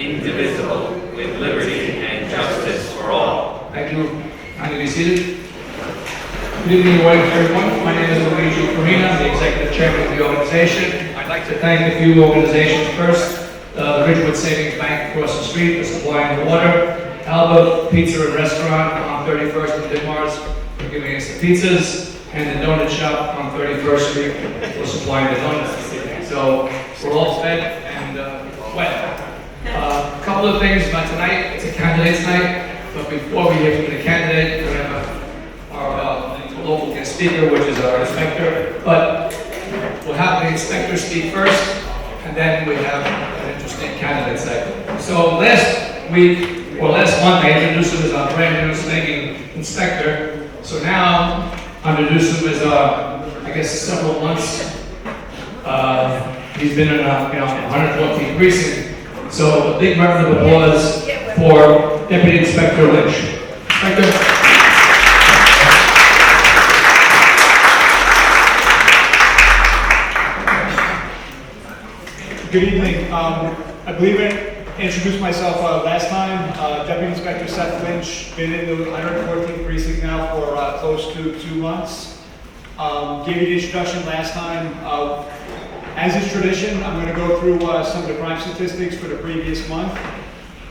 indivisible, with liberty and justice for all. Thank you. Kindly be seated. Good evening and welcome everyone. My name is Luigi Farina. I'm the Executive Chairman of the organization. I'd like to thank a few organizations first. The Ridgewood Savings Bank across the street for supplying the water. Alba Pizza and Restaurant on 31st and Ditmars for giving us the pizzas. And the donut shop on 31st Street for supplying the donuts. So we're all fed and wet. A couple of things about tonight. It's a candidates night, but before we hear from the candidate, we have our local guest speaker, which is our inspector. But we'll have the inspector speak first, and then we have an interesting candidate segment. So last month, I introduced him as our brand new snagging inspector. So now I introduce him as I guess several months. He's been in 114th precinct. So a big round of applause for Deputy Inspector Lynch. Inspector. Good evening. I believe I introduced myself last time. Deputy Inspector Seth Lynch, been in the 114th precinct now for close to 2 months. Gave you the introduction last time. As is tradition, I'm going to go through some of the crime statistics for the previous month.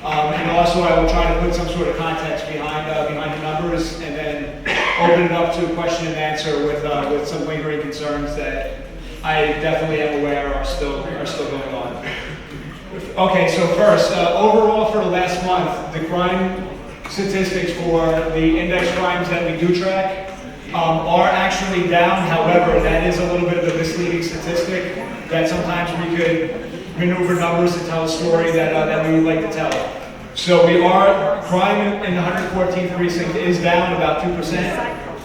And also I will try to put some sort of context behind the numbers, and then open it up to question and answer with some lingering concerns that I definitely am aware are still going on. Okay, so first, overall for the last month, the crime statistics for the index crimes that we do track are actually down. However, that is a little bit of a misleading statistic that sometimes we could maneuver numbers to tell a story that we would like to tell. So crime in the 114th precinct is down about 2%,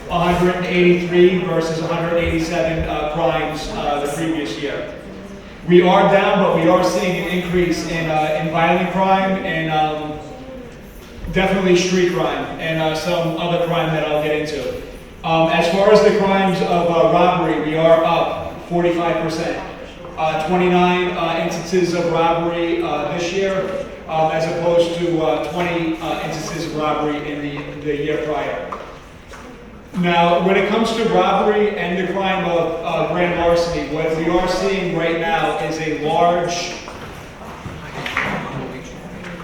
183 versus 187 crimes the previous year. We are down, but we are seeing an increase in violent crime and definitely street crime and some other crime that I'll get into. As far as the crimes of robbery, we are up 45%. 29 instances of robbery this year, as opposed to 20 instances of robbery in the year prior. Now, when it comes to robbery and the crime of grand larceny, what we are seeing right now is a large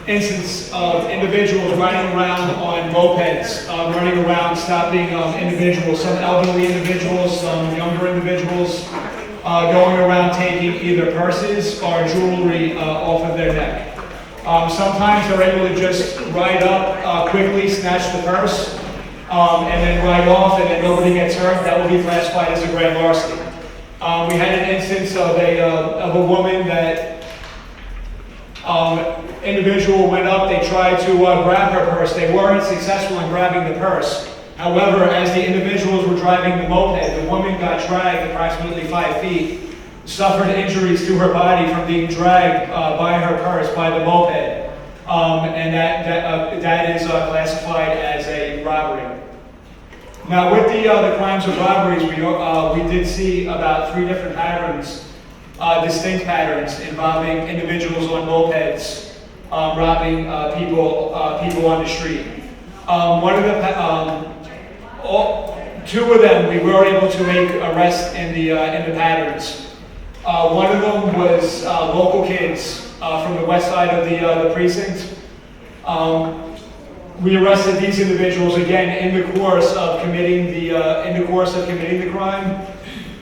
instance of individuals riding around on mopeds, running around, stopping individuals, some elderly individuals, some younger individuals, going around taking either purses or jewelry off of their neck. Sometimes they're able to just ride up quickly, snatch the purse, and then ride off, and then nobody gets hurt. That will be classified as a grand larceny. We had an instance of a woman that individual went up, they tried to grab her purse. They weren't successful in grabbing the purse. However, as the individuals were driving the moped, the woman got dragged approximately 5 feet, suffered injuries to her body from being dragged by her purse, by the moped. And that is classified as a robbery. Now, with the crimes of robberies, we did see about 3 different patterns, distinct patterns involving individuals on mopeds robbing people on the street. Two of them we were able to make arrests in the patterns. One of them was local kids from the west side of the precinct. We arrested these individuals again in the course of committing the crime.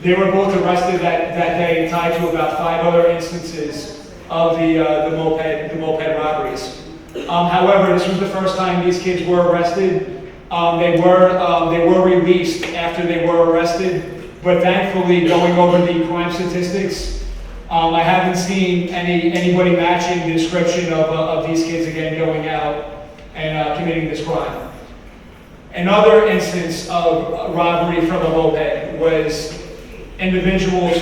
They were both arrested that day, tied to about 5 other instances of the moped robberies. However, this was the first time these kids were arrested. They were released after they were arrested, but thankfully, going over the crime statistics, I haven't seen anybody matching the description of these kids again going out and committing this crime. Another instance of robbery from a moped was individuals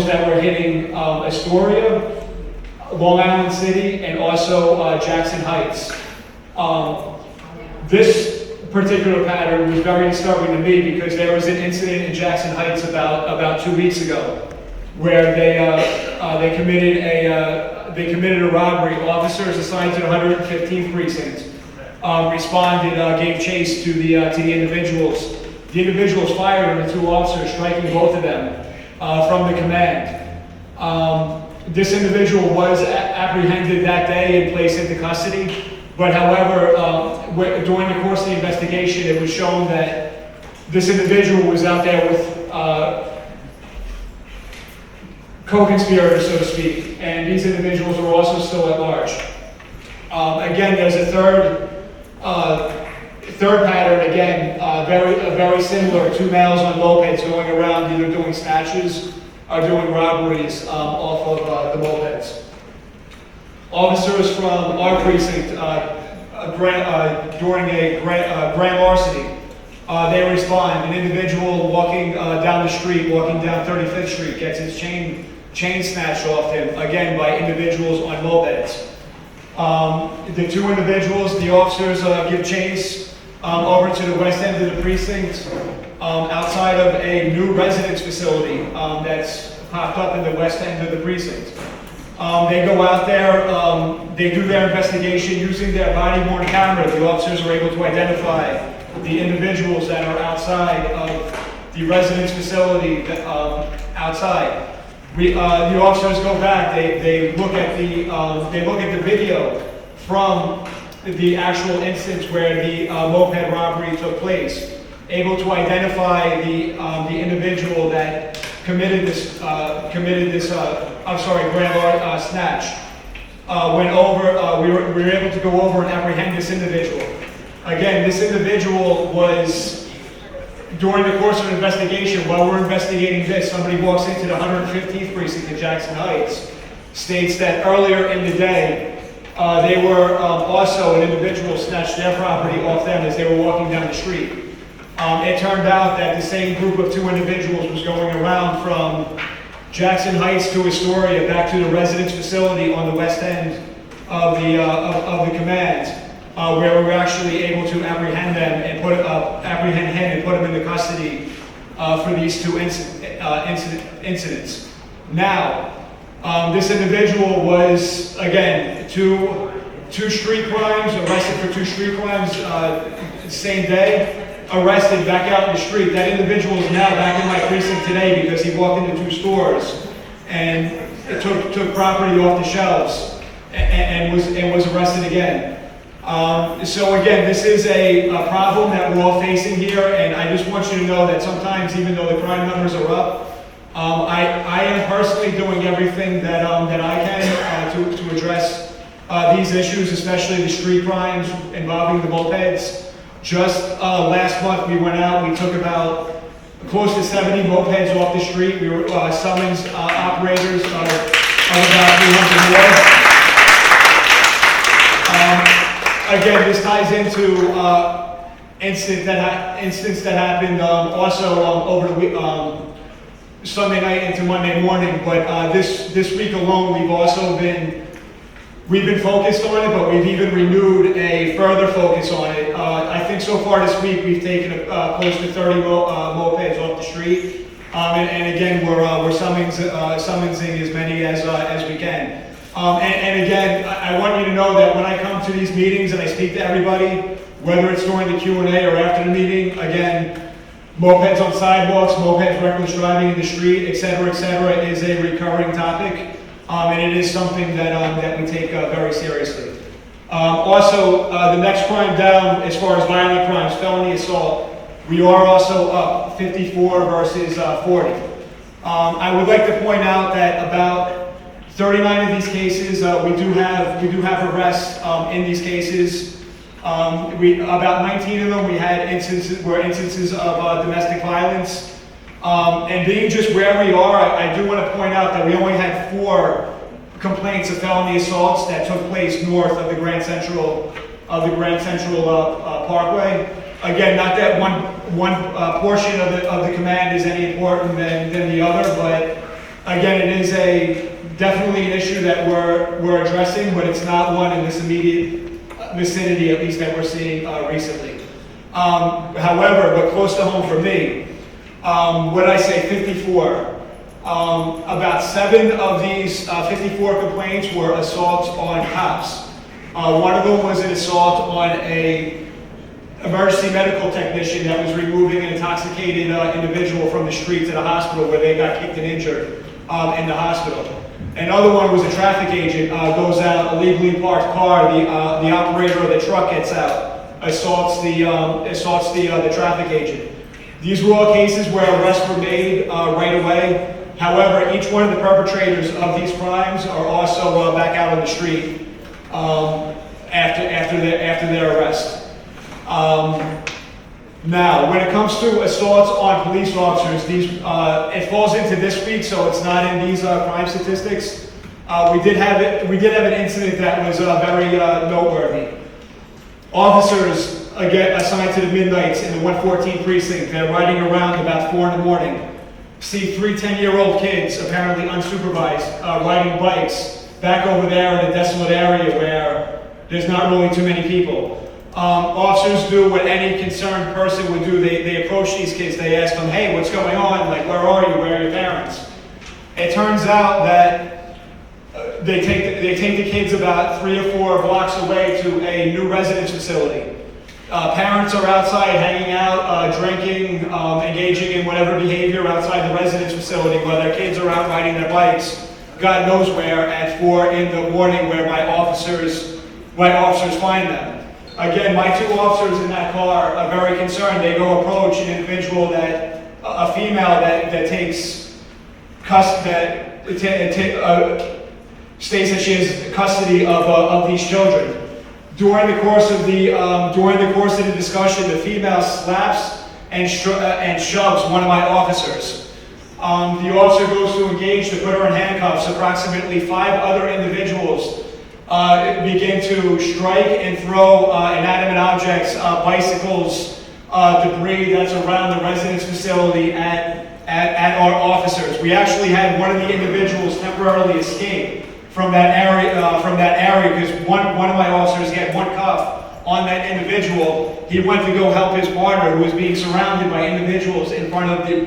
that were hitting Astoria, Long Island City, and also Jackson Heights. This particular pattern was very disturbing to me because there was an incident in Jackson Heights about 2 weeks ago where they committed they committed a robbery. Officers assigned to the 115th precinct responded, gave chase to the individuals. The individuals fired on the two officers, striking both of them from the command. This individual was apprehended that day and placed into custody, but however, during the course of the investigation, it was shown that this individual was out there with co-conspirators, so to speak, and these individuals were also still at large. Again, there's a third pattern, again, very similar. Two males on mopeds going around either doing snatches or doing robberies off of the mopeds. Officers from our precinct during a grand larceny, they respond. An individual walking down the street, walking down 35th Street, gets his chain snatched off him, again by individuals on mopeds. The two individuals, the officers give chase over to the west end of the precinct, outside of a new residence facility that's popped up in the west end of the precinct. They go out there, they do their investigation using their body-worn camera. The officers are able to identify the individuals that are outside of the residence facility outside. The officers go back. They look at the video from the actual instance where the moped robbery took place, able to identify the individual that committed this grand snatch. Went over. We were able to go over and apprehend this individual. Again, this individual was, during the course of an investigation, while we're investigating this, somebody walks into the 115th precinct in Jackson Heights, states that earlier in the day, they were also, an individual snatched their property off them as they were walking down the street. It turned out that the same group of two individuals was going around from Jackson Heights to Astoria back to the residence facility on the west end of the command, where we were actually able to apprehend them and apprehend him and put him into custody for these two incidents. Now, this individual was, again, two street crimes, arrested for two street crimes same day, arrested back out in the street. That individual is now back in my precinct today because he walked into two stores and took property off the shelves and was arrested again. So again, this is a problem that we're all facing here, and I just want you to know that sometimes, even though the crime numbers are up, I am personally doing everything that I can to address these issues, especially the street crimes involving the mopeds. Just last month, we went out, we took about close to 70 mopeds off the street. We were summons operators of about 300 more. Again, this ties into instance that happened also over the week, Sunday night into Monday morning. But this week alone, we've been focused on it, but we've even renewed a further focus on it. I think so far this week we've taken close to 30 mopeds off the street, and again we're summoning as many as we can. And again, I want you to know that when I come to these meetings and I speak to everybody, whether it's during the Q&A or after the meeting, again, mopeds on sidewalks, mopeds reckless driving in the street, et cetera, is a recurring topic, and it is something that we take very seriously. Also, the next crime down, as far as violent crimes, felony assault, we are also up 54 versus 40. I would like to point out that about 39 of these cases, we do have arrests in these cases. About 19 of them we had instances of domestic violence. And being just where we are, I do want to point out that we only had 4 complaints of felony assaults that took place north of the Grand Central Parkway. Again, not that one portion of the command is any important than the other, but again, it is definitely an issue that we're addressing, but it's not one in this immediate vicinity, at least that we're seeing recently. However, but close to home for me, what did I say, 54? About 7 of these 54 complaints were assaults on cops. One of them was an assault on a emergency medical technician that was removing an intoxicated individual from the streets at a hospital where they got kicked and injured in the hospital. Another one was a traffic agent goes out, illegally parked car, the operator of the truck gets out, assaults the traffic agent. These were all cases where arrests were made right away. However, each one of the perpetrators of these crimes are also back out on the street after their arrest. Now, when it comes to assaults on police officers, it falls into this week, so it's not in these crime statistics. We did have an incident that was very noteworthy. Officers assigned to the Midnights in the 114 precinct, they're riding around about 4 in the morning. See 3 10-year-old kids, apparently unsupervised, riding bikes back over there in a desolate area where there's not really too many people. Officers do what any concerned person would do. They approach these kids, they ask them, hey, what's going on? Like, where are you? Where are your parents? It turns out that they take the kids about 3 or 4 blocks away to a new residence facility. Parents are outside hanging out, drinking, engaging in whatever behavior outside the residence facility while their kids are out riding their bikes, God knows where, at 4 in the morning where my officers find them. Again, my 2 officers in that car are very concerned. They go approach an individual a female that states that she has custody of these children. During the course of the discussion, the female slaps and shoves one of my officers. The officer goes to engage to put her in handcuffs. Approximately 5 other individuals begin to strike and throw inanimate objects, bicycles, debris that's around the residence facility at our officers. We actually had one of the individuals temporarily escape from that area because one of my officers, he had one cuff on that individual. He went to go help his partner who was being surrounded by individuals in front of the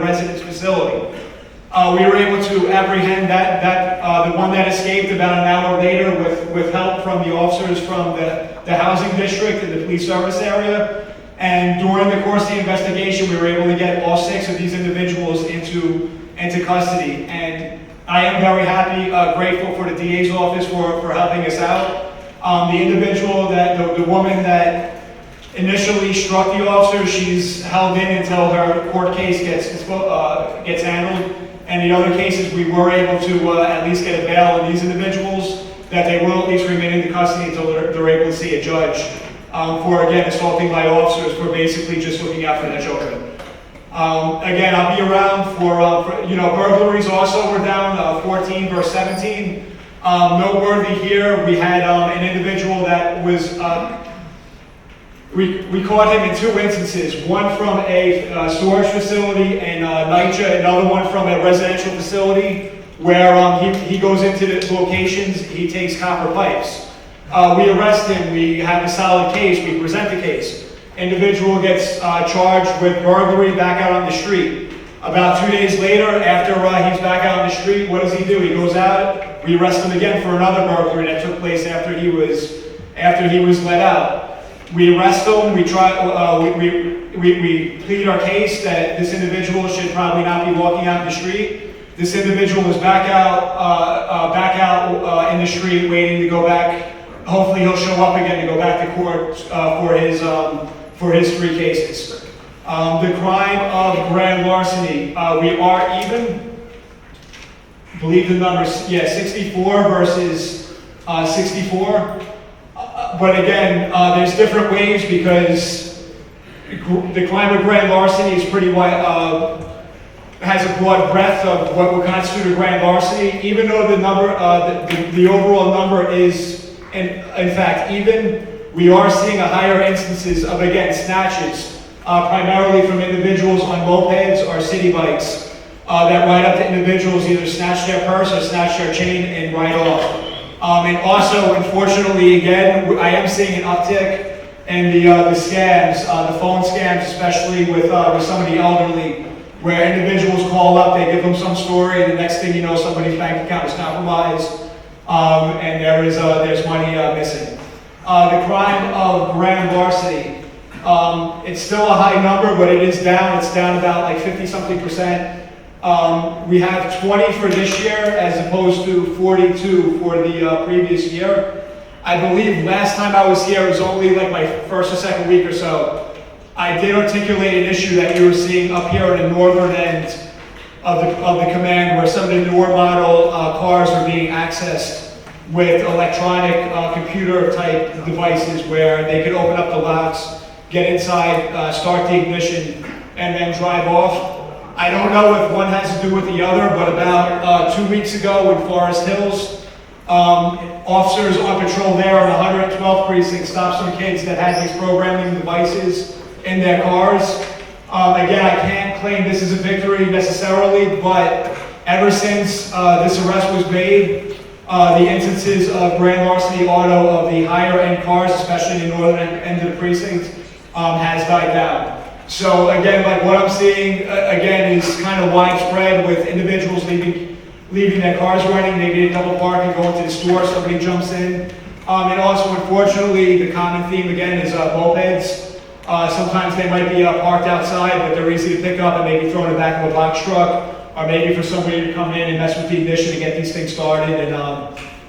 residence facility. We were able to apprehend the one that escaped about an hour later with help from the officers from the housing district and the police service area. And during the course of the investigation, we were able to get all 6 of these individuals into custody. And I am very happy, grateful for the DA's office for helping us out. The individual the woman that initially struck the officer, she's held in until her court case gets handled. And the other cases, we were able to at least get a bail on these individuals, that they will at least remain in custody until they're able to see a judge for, again, assaulting my officers for basically just looking out for their children. Again, I'll be around for burglaries also were down 14 versus 17. Noteworthy here, we had an individual that was, we caught him in 2 instances, one from a storage facility in NYCHA, another one from a residential facility where he goes into the locations, he takes copper pipes. We arrest him, we have a solid case, we present the case. Individual gets charged with burglary back out on the street. About 2 days later, after he's back out on the street, what does he do? He goes out, we arrest him again for another burglary that took place after he was let out. We arrest him, we plead our case that this individual should probably not be walking out in the street. This individual is back out in the street waiting to go back. Hopefully he'll show up again to go back to court for his 3 cases. The crime of grand larceny, we are even. I believe the numbers, 64 versus 64. But again, there's different ways because the crime of grand larceny is pretty wide, has a broad breadth of what would constitute a grand larceny. Even though the number, the overall number is, in fact, even, we are seeing a higher instances of, again, snatches, primarily from individuals on mopeds or city bikes that ride up to individuals, either snatch their purse or snatch their chain and ride off. And also, unfortunately, again, I am seeing an uptick in the scams, the phone scams, especially with some of the elderly, where individuals call up, they give them some story, and the next thing you know, somebody's bank account is compromised, and there's money missing. The crime of grand larceny, it's still a high number, but it is down. It's down about like 50-something%. We have 20 for this year as opposed to 42 for the previous year. I believe last time I was here, it was only like my first or second week or so. I did articulate an issue that you were seeing up here at the northern end of the command, where some of the newer model cars are being accessed with electronic computer type devices where they could open up the locks, get inside, start the ignition, and then drive off. I don't know if one has to do with the other, but about 2 weeks ago in Forest Hills, officers on patrol there on the 112th precinct stopped some kids that had these programming devices in their cars. Again, I can't claim this is a victory necessarily, but ever since this arrest was made, the instances of grand larceny auto of the higher end cars, especially in the northern end of the precinct, has died down. So again, like what I'm seeing again is kind of widespread with individuals leaving their cars running. They get a double park and go into the store, somebody jumps in. And also, unfortunately, the common theme again is mopeds. Sometimes they might be parked outside, but they're easy to pick up and maybe thrown in the back of a box truck, or maybe for somebody to come in and mess with the ignition and get these things started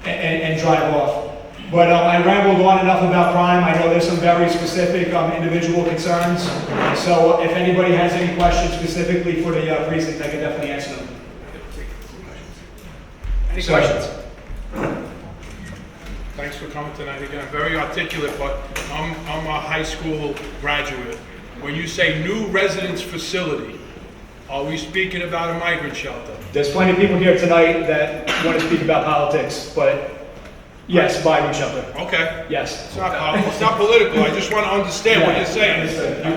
and drive off. But I rambled on enough about crime. I know there's some very specific individual concerns. So if anybody has any questions specifically for the precinct, I can definitely answer them. Any questions? Thanks for coming tonight again. Very articulate, but I'm a high school graduate. When you say new residence facility, are we speaking about a migrant shelter? There's plenty of people here tonight that want to speak about politics, but yes, migrant shelter. Okay. Yes. It's not political. I just want to understand what you're saying. You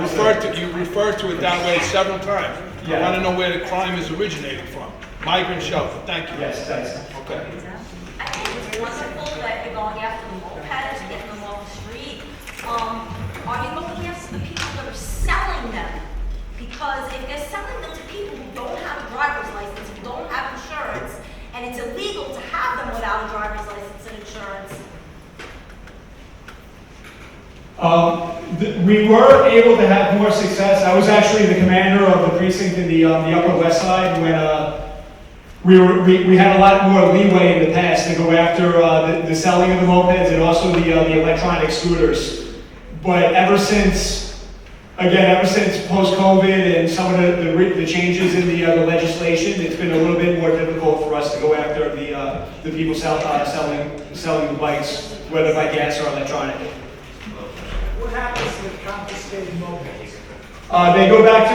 referred to it that way several times. I Yeah. want to know where the crime is originating from. Migrant shelter. Thank you. Yes, thanks. Okay. I think it's wonderful that you're going after the mopeds, getting them off the street. Are you going after the people that are selling them? Because if they're selling them to people who don't have a driver's license, who don't have insurance, and it's illegal to have them without a driver's license and insurance. We were able to have more success. I was actually the commander of the precinct in the Upper West Side when we had a lot more leeway in the past to go after the selling of the mopeds and also the electronic scooters. But ever since post-COVID and some of the changes in the legislation, it's been a little bit more difficult for us to go after the people selling the bikes, whether by gas or electronic. What happens to the confiscated mopeds? They go back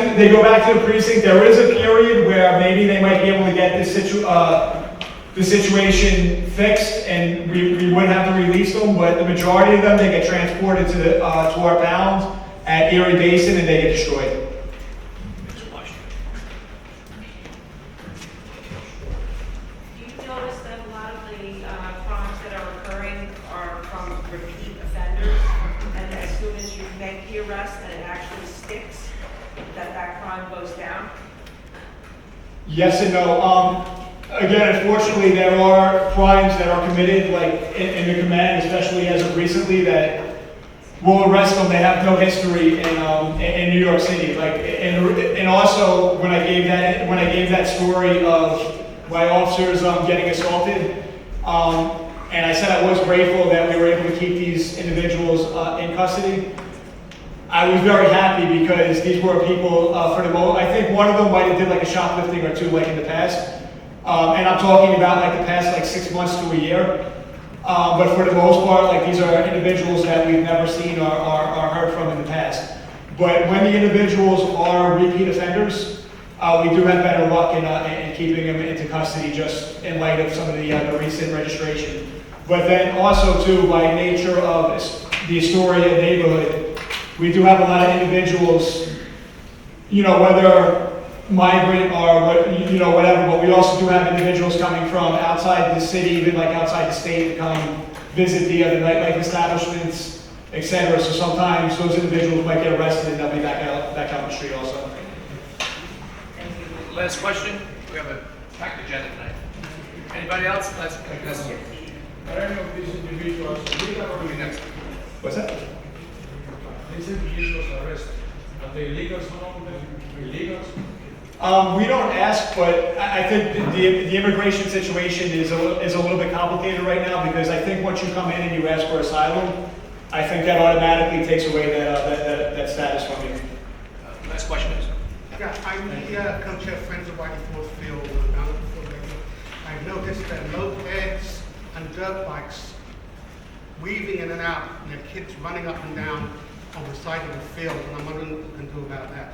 to the precinct. There is a period where maybe they might be able to get the situation fixed, and we would have to release them. But the majority of them, they get transported to our pound at Erie Basin, and they get destroyed. Do you notice that a lot of the crimes that are occurring are from repeat offenders, and as soon as you make the arrest and it actually sticks, that crime goes down? Yes and no. Again, unfortunately, there are crimes that are committed, like in the command, especially as of recently, that we'll arrest them. They have no history in New York City. Like, and also when I gave that story of my officers getting assaulted, and I said I was grateful that we were able to keep these individuals in custody. I was very happy because these were people for the most. I think one of them might have did like a shoplifting or two, like in the past, and I'm talking about like the past like 6 months to a year. But for the most part, like these are individuals that we've never seen or heard from in the past. But when the individuals are repeat offenders, we do have better luck in keeping them into custody, just in light of some of the recent registration. But then also too, by nature of the Astoria neighborhood, we do have a lot of individuals, whether migrant or whatever, but we also do have individuals coming from outside the city, even like outside the state, to come visit the other nightlife establishments, etc. So sometimes those individuals might get arrested and they'll be back out on the street also. Thank you. Last question. We have a packed agenda tonight. Anybody else? Last question. Are any of these individuals legal or illegal? What's that? These individuals arrested, are they illegals, no, illegals? We don't ask, but I think the immigration situation is a little bit complicated right now, because I think once you come in and you ask for asylum, I think that automatically takes away that status from you. Last question is. Yeah, I'm the co-chair of Friends of Whitey Ford Field. I've noticed that mopeds and dirt bikes weaving in and out, and there are kids running up and down on the side of the field, and I'm wondering what you can do about that.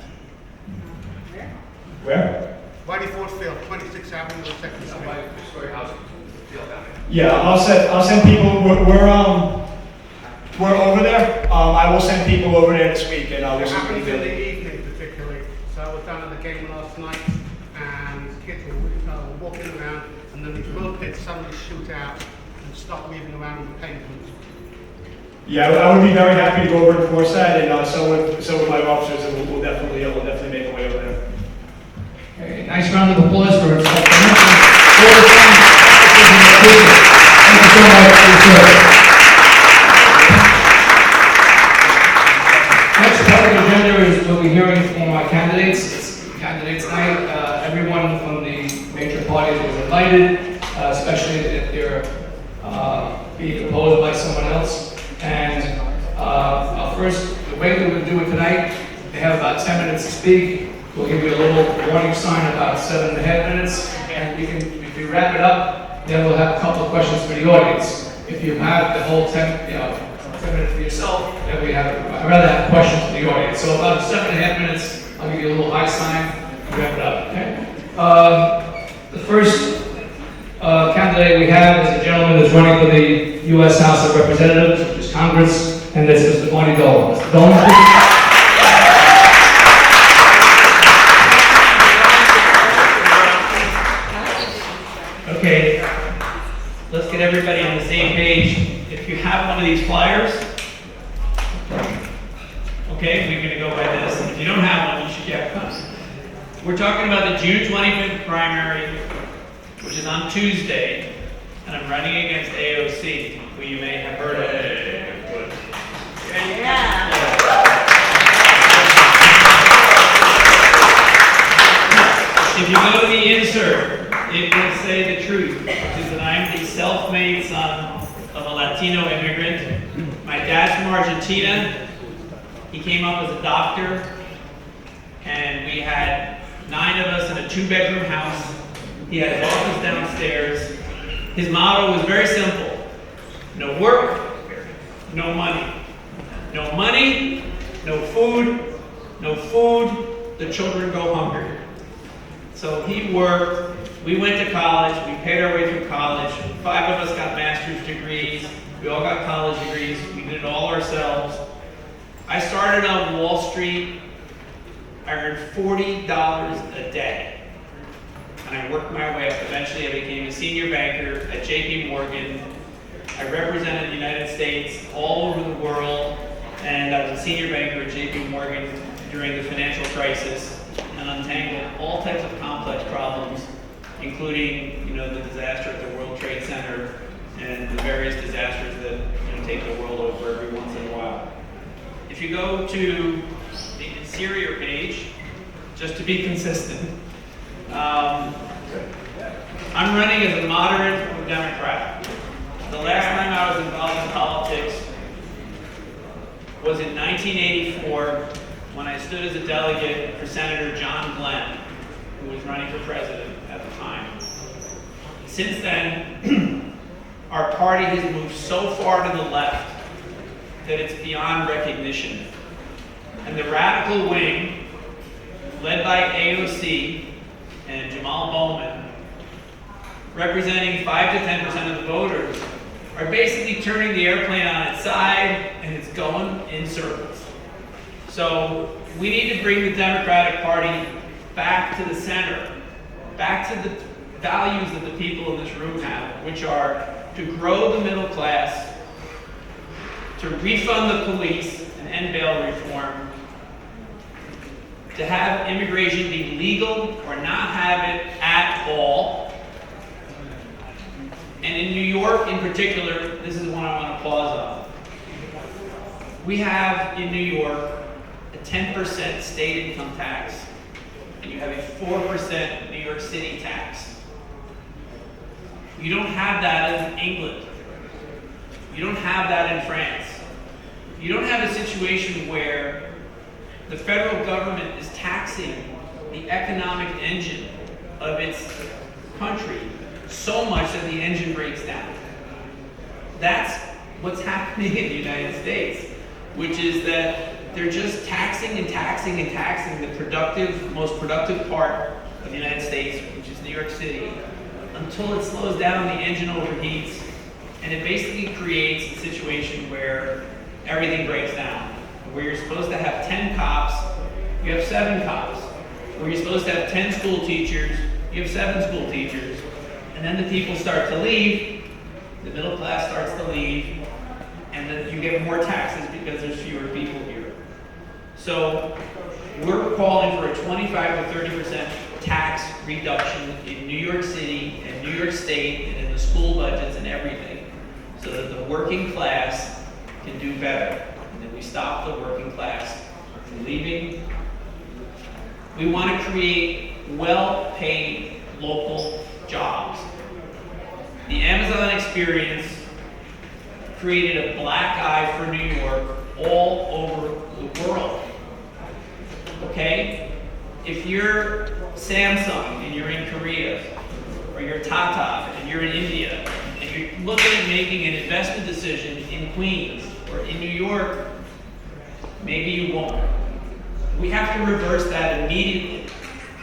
Where? Whitey Ford Field, 26th Avenue, 2nd Street. Story housing. Deal down there. Yeah, I'll send people. We're over there. I will send people over there this week, and we'll It see what we happened in do. the evening particularly. So I was down at the game last night, and kids were walking around, and then these mopeds suddenly shoot out and start weaving around in the pavement. Yeah, I would be very happy to go over and enforce that, and so with my officers, and we'll definitely make our way over there. Okay, nice round of applause for Inspector Mitchell. Thank you so much for your service. Next part of the agenda is we'll be hearing from our candidates. It's candidates night. Everyone from the major parties was invited, especially if they're being opposed by someone else. And first, the way that we'll do it tonight, they have about 10 minutes to speak. We'll give you a little warning sign about 7.5 minutes, and if we wrap it up, then we'll have a couple of questions for the audience. If you have the whole 10 minutes for yourself, then I'd rather have questions for the audience. So about 7.5 minutes, I'll give you a little high sign and wrap it up. Okay? The first candidate we have is a gentleman that's running for the U.S. House of Representatives, which is Congress, and this is Mr. Marty Dolan. Mr. Dolan, please. Okay, let's get everybody on the same page. If you have one of these flyers, okay, we're going to go by this. If you don't have one, you should get one. We're talking about the June 25th primary, which is on Tuesday, and I'm running against AOC, who you may have heard of. If you go to the insert, it will say the truth, which is that I'm the self-made son of a Latino immigrant. My dad's from Argentina. He came up as a doctor, and we had 9 of us in a 2-bedroom house. He had his office downstairs. His motto was very simple: no work, no money. No money, no food, the children go hungry. So he worked, we went to college, we paid our way through college. 5 of us got master's degrees, we all got college degrees, we did it all ourselves. I started on Wall Street, I earned $40 a day. And I worked my way up. Eventually I became a senior banker at JP Morgan. I represented the United States all over the world, and I was a senior banker at JP Morgan during the financial crisis and untangled all types of complex problems, including the disaster at the World Trade Center and the various disasters that take the world over every once in a while. If you go to the interior page, just to be consistent, I'm running as a moderate Democrat. The last time I was involved in politics was in 1984 when I stood as a delegate for Senator John Glenn, who was running for president at the time. Since then, our party has moved so far to the left that it's beyond recognition. And the radical wing, led by AOC and Jamal Bowman, representing 5 to 10% of the voters, are basically turning the airplane on its side and it's going in circles. So we need to bring the Democratic Party back to the center, back to the values that the people in this room have, which are to grow the middle class, to refund the police and end bail reform, to have immigration be legal or not have it at all. And in New York in particular, this is one I want to pause on. We have in New York a 10% state income tax, and you have a 4% New York City tax. You don't have that in England. You don't have that in France. You don't have a situation where the federal government is taxing the economic engine of its country so much that the engine breaks down. That's what's happening in the United States, which is that they're just taxing and taxing and taxing the most productive part of the United States, which is New York City, until it slows down, the engine overheats, and it basically creates a situation where everything breaks down. Where you're supposed to have 10 cops, you have 7 cops. Where you're supposed to have 10 school teachers, you have 7 school teachers. And then the people start to leave, the middle class starts to leave, and then you get more taxes because there's fewer people here. So we're calling for a 25 to 30% tax reduction in New York City and New York State and in the school budgets and everything, so that the working class can do better, and that we stop the working class from leaving. We want to create well-paid local jobs. The Amazon experience created a black eye for New York all over the world. Okay? If you're Samsung and you're in Korea, or you're Tata and you're in India, and you're looking at making an investment decision in Queens or in New York, maybe you won't. We have to reverse that immediately.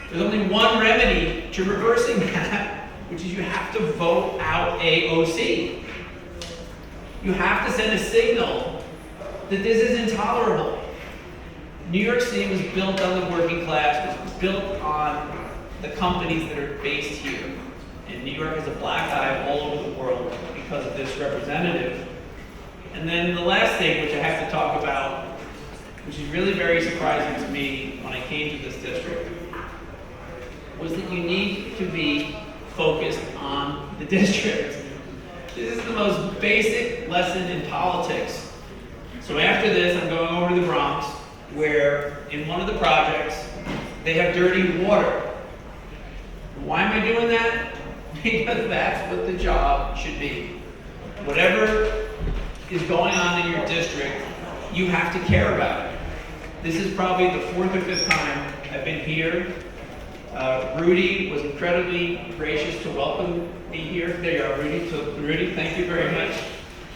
There's only one remedy to reversing that, which is you have to vote out AOC. You have to send a signal that this is intolerable. New York City was built on the working class, it was built on the companies that are based here. And New York has a black eye all over the world because of this representative. And then the last thing, which I have to talk about, which is really very surprising to me when I came to this district, was that you need to be focused on the district. This is the most basic lesson in politics. So after this, I'm going over to the Bronx, where in one of the projects, they have dirty water. Why am I doing that? Because that's what the job should be. Whatever is going on in your district, you have to care about it. This is probably the 4th or 5th time I've been here. Rudy was incredibly gracious to welcome me here. There you are, Rudy. So, Rudy, thank you very much.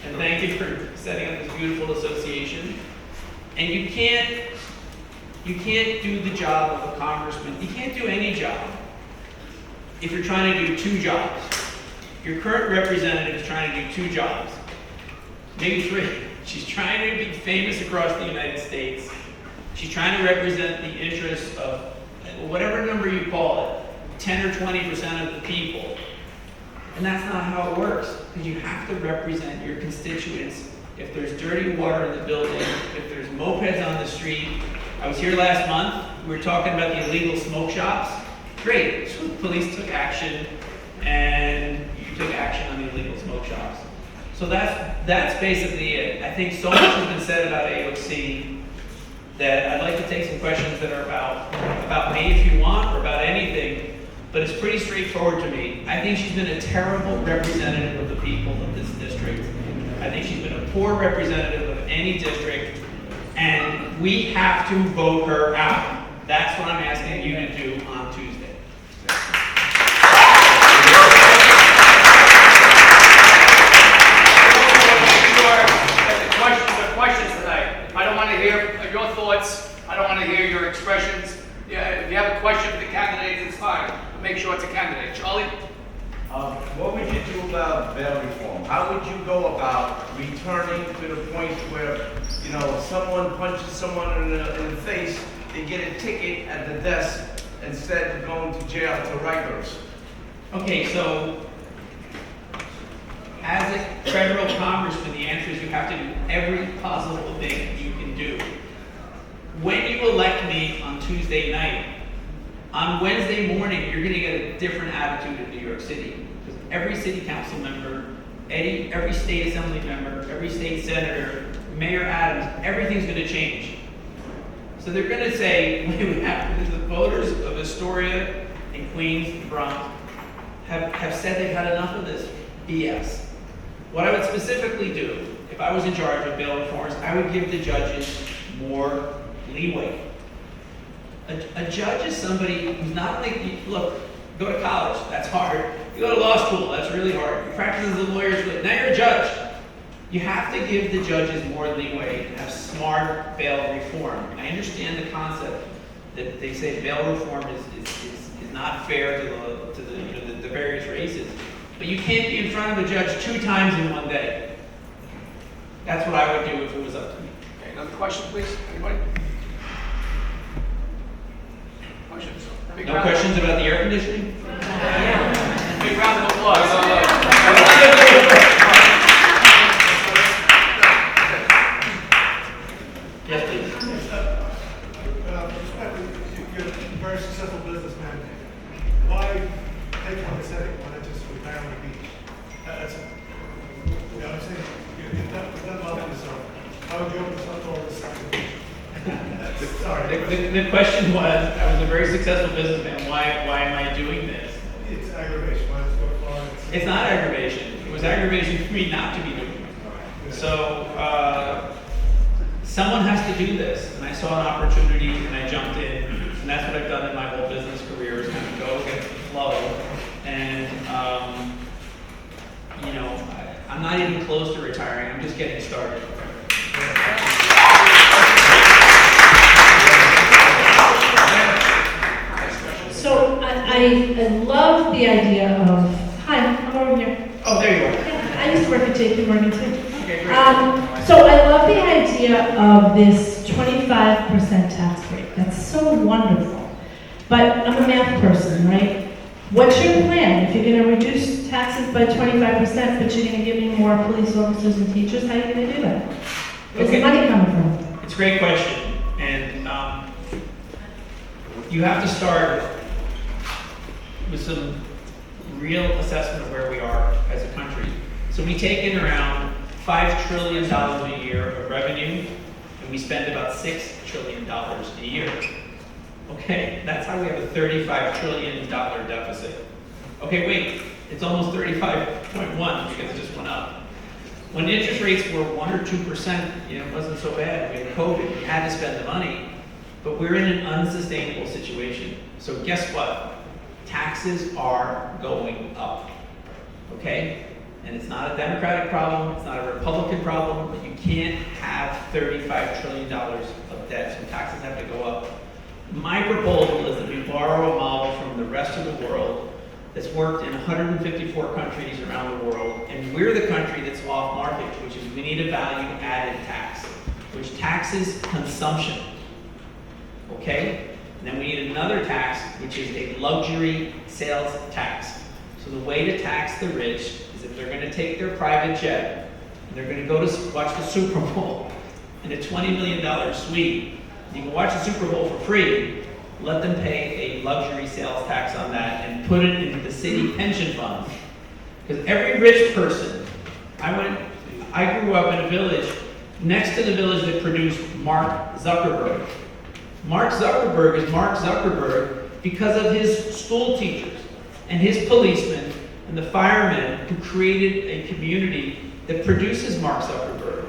And thank you for setting up this beautiful association. And you can't do the job of a congressman. You can't do any job if you're trying to do 2 jobs. Your current representative is trying to do 2 jobs, maybe 3. She's trying to be famous across the United States. She's trying to represent the interests of whatever number you call it, 10 or 20% of the people. And that's not how it works, because you have to represent your constituents. If there's dirty water in the building, if there's mopeds on the street. I was here last month, we were talking about the illegal smoke shops. Great, so the police took action, and you took action on the illegal smoke shops. So that's basically it. I think so much has been said about AOC that I'd like to take some questions that are about me if you want, or about anything, but it's pretty straightforward to me. I think she's been a terrible representative of the people of this district. I think she's been a poor representative of any district, and we have to vote her out. That's what I'm asking you to do on Tuesday. The questions tonight. I don't want to hear your thoughts. I don't want to hear your expressions. Yeah, if you have a question for the candidate, it's fine. Make sure it's a candidate. Charlie? What would you do about bail reform? How would you go about returning to the point where, someone punches someone in the face, they get a ticket at the desk instead of going to jail to Rikers? Okay, so as a federal congressman, the answer is you have to do every possible thing you can do. When you elect me on Tuesday, Tuesday night. On Wednesday morning, you're gonna get a different attitude in New York City. Because every city council member, every state assembly member, every state senator, Mayor Adams, everything's gonna change. So they're gonna say, the voters of Astoria and Queens and Bronx have said they've had enough of this BS. What I would specifically do, if I was in charge of bail reforms, I would give the judges more leeway. A judge is somebody who's not only, look, go to college, that's hard. You go to law school, that's really hard. You practice as a lawyer, now you're a judge. You have to give the judges more leeway and have smart bail reform. I understand the concept that they say bail reform is not fair to the various races, but you can't be in front of a judge 2 times in one day. That's what I would do if it was up to me. Okay, another question, please? Anybody? Questions? Big No round of- questions about the air conditioning? Big round of applause. Yes, please. You're a very successful businessman. Why take on the Civic? Why not just retire on the beach? That's, you know what I'm saying? You've done well for yourself. How would you open yourself over the side of the beach? Sorry. The question was, I was a very successful businessman, why am I doing this? It's aggravation. Why not go far? It's not aggravation. It was aggravation for me not to be doing it. So, someone has to do this, and I saw an opportunity and I jumped in, and that's what I've done in my whole business career, is kind of go against the flow. And, I'm not even close to retiring, I'm just getting started. So I love the idea of, hi, I'm over here. Oh, there you are. Yeah, I used to work at JP Morgan too. Okay, great. So I love the idea of this 25% tax rate. That's so wonderful. But I'm a math person, right? What's your plan? If you're going to reduce taxes by 25%, but you're going to give me more police officers and teachers, how are you going to do that? Where's the money coming from? It's a great question, and you have to start with some real assessment of where we are as a country. So we take in around $5 trillion a year of revenue, and we spend about $6 trillion a year. Okay, that's how we have a $35 trillion deficit. Okay, wait, it's almost 35.1 because it just went up. When interest rates were 1 or 2%, it wasn't so bad. We had COVID, we had to spend the money, but we're in an unsustainable situation. So guess what? Taxes are going up, okay? And it's not a Democratic problem, it's not a Republican problem, but you can't have $35 trillion of debt, so taxes have to go up. My proposal is that we borrow a model from the rest of the world that's worked in 154 countries around the world, and we're the country that's off market, which is we need a value-added tax, which taxes consumption, okay? And then we need another tax, which is a luxury sales tax. So the way to tax the rich is if they're gonna take their private jet, and they're gonna go to watch the Super Bowl in a $20 million suite, you can watch the Super Bowl for free, let them pay a luxury sales tax on that and put it into the city pension funds. Because every rich person, I grew up in a village next to the village that produced Mark Zuckerberg. Mark Zuckerberg is Mark Zuckerberg because of his school teachers and his policemen and the firemen who created a community that produces Mark Zuckerberg.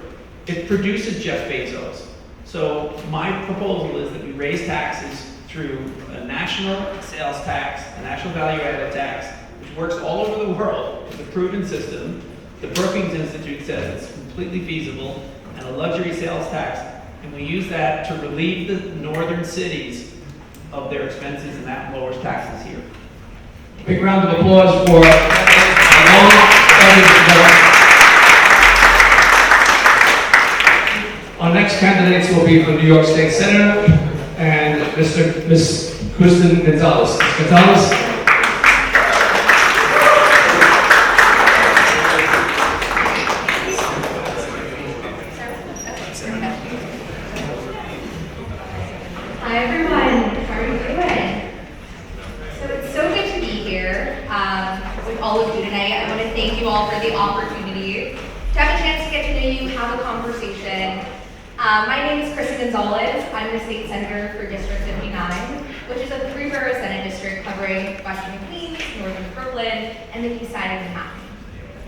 It produces Jeff Bezos. So my proposal is that we raise taxes through a national sales tax, a national value-added tax, which works all over the world. It's a proven system. The Brookings Institute says it's completely feasible, and a luxury sales tax. And we use that to relieve the northern cities of their expenses, and that lowers taxes here. Big round of applause for Our next candidates will be for New York State Senator and Miss Kristen Gonzalez. Ms. Gonzalez. Hi everyone. My name is Kristen Gonzalez. I'm the state senator for District 59, which is a 3-borough Senate district covering Western Queens, Northern Brooklyn, and the east side of Manhattan.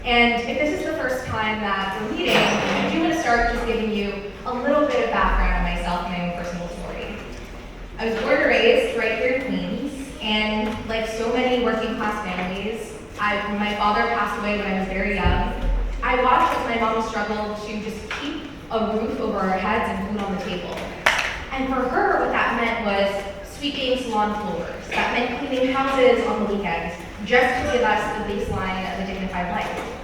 And if this is the first time that we're meeting, I do want to start just giving you a little bit of background on myself and my own personal story. I was born and raised right here in Queens, and like so many working class families, when my father passed away when I was very young, I watched as my mom struggled to just keep a roof over our heads and food on the table. And for her, what that meant was sweeping salon floors. That meant cleaning houses on the weekends, just to give us the baseline of a dignified life.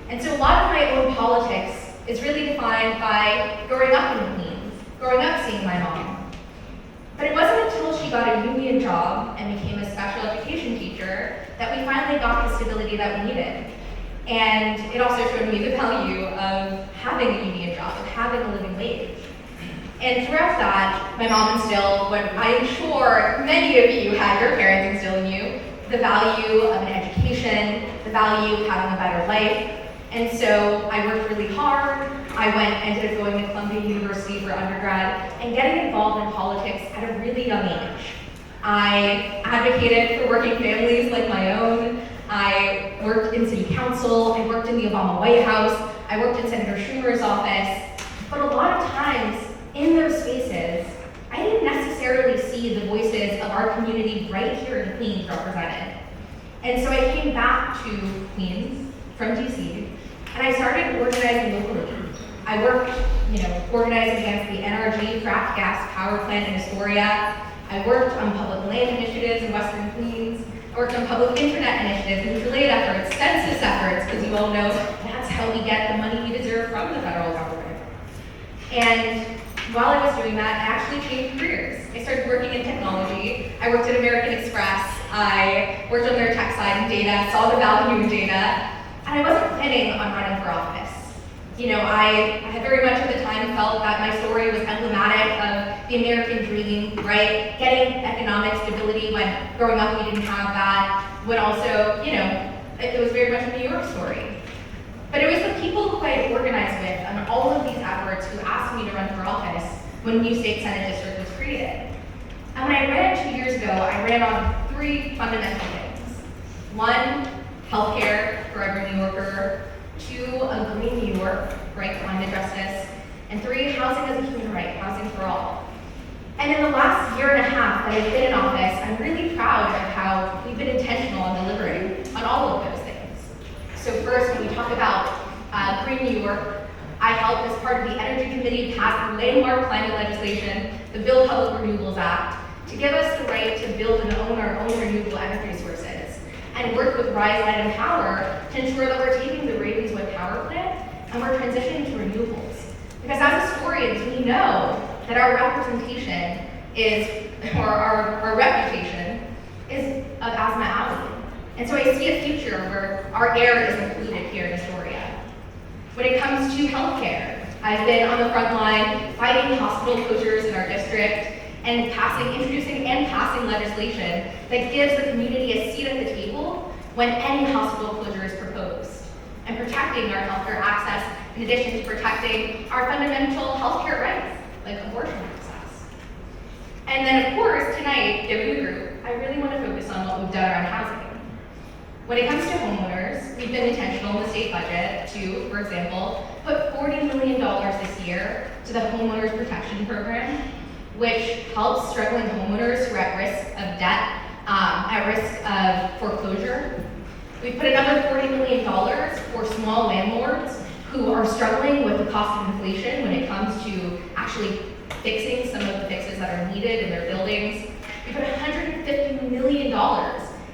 And so a lot of my own politics is really defined by growing up in Queens, growing up seeing my mom. But it wasn't until she got a union job and became a special education teacher that we finally got the stability that we needed. And it also showed me the value of having a union job, of having a living wage. And throughout that, my mom instilled what I am sure many of you had your parents instill in you, the value of an education, the value of having a better life. And so I worked really hard. I ended up going to Columbia University for undergrad and getting involved in politics at a really young age. I advocated for working families like my own. I worked in city council, I worked in the Obama White House, I worked in Senator Schumer's office, but a lot of times in those spaces, I didn't necessarily see the voices of our community right here in Queens represented. And so I came back to Queens from DC, and I started organizing locally. I worked, organizing against the NRG fracked gas power plant in Astoria. I worked on public land initiatives in Western Queens. I worked on public internet initiatives, mutual aid efforts, census efforts, because you all know that's how we get the money we deserve from the federal government. And while I was doing that, I actually changed careers. I started working in technology. I worked at American Express. I worked on their tech side and data, saw the value in data, and I wasn't planning on running for office. I had very much at the time felt that my story was emblematic of the American dream, right? Getting economic stability when growing up we didn't have that, when also, it was very much a New York story. But it was the people who I had organized with on all of these efforts who asked me to run for office when the new state Senate district was created. And when I ran 2 years ago, I ran on 3 fundamental things. 1, healthcare for every New Yorker. 2, a green New York, right, climate justice. And 3, housing as a human right, housing for all. And in the last year and a half that I've been in office, I'm really proud of how we've been intentional in delivering on all of those things. So first, when we talk about green New York, I helped as part of the Energy Committee pass the landmark climate legislation, the Build Public Renewables Act, to give us the right to build and own our own renewable energy sources, and work with Rise, Light, and Power to ensure that we're taking the Ravenswood power plant and we're transitioning to renewables. Because as Astorians, we know that our representation is, or our reputation is of asthma alley. And so I see a future where our air is included here in Astoria. When it comes to healthcare, I've been on the front line fighting hospital closures in our district and introducing and passing legislation that gives the community a seat at the table when any hospital closure is proposed, and protecting our healthcare access in addition to protecting our fundamental healthcare rights, like abortion access. And then of course, tonight, given the group, I really want to focus on what we've done around housing. When it comes to homeowners, we've been intentional in the state budget to, for example, put $40 million this year to the Homeowners Protection Program, which helps struggling homeowners who are at risk of debt, at risk of foreclosure. We put another $40 million for small landlords who are struggling with the cost of inflation when it comes to actually fixing some of the fixes that are needed in their buildings. We put $150 million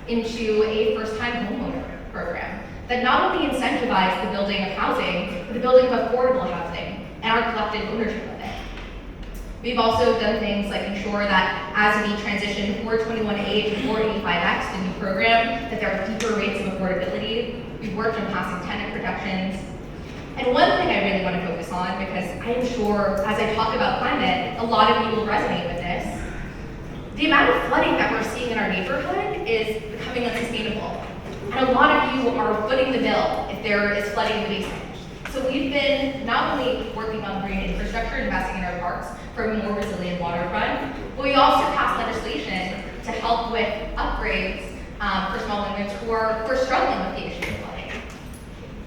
into a first-time homeowner program that not only incentivized the building of housing, but the building of affordable housing and our collective ownership of it. We've also done things like ensure that as we transition 421A to 485X, the new program, that there are deeper rates of affordability. We've worked on passing tenant protections. And one thing I really want to focus on, because I am sure as I talk about climate, a lot of you will resonate with this. The amount of flooding that we're seeing in our neighborhood is becoming unsustainable. And a lot of you are footing the bill if there is flooding in the basement. So we've been not only working on green infrastructure, investing in our for a more resilient waterfront. But we also passed legislation to help with upgrades for small owners who are struggling with the issue of flooding.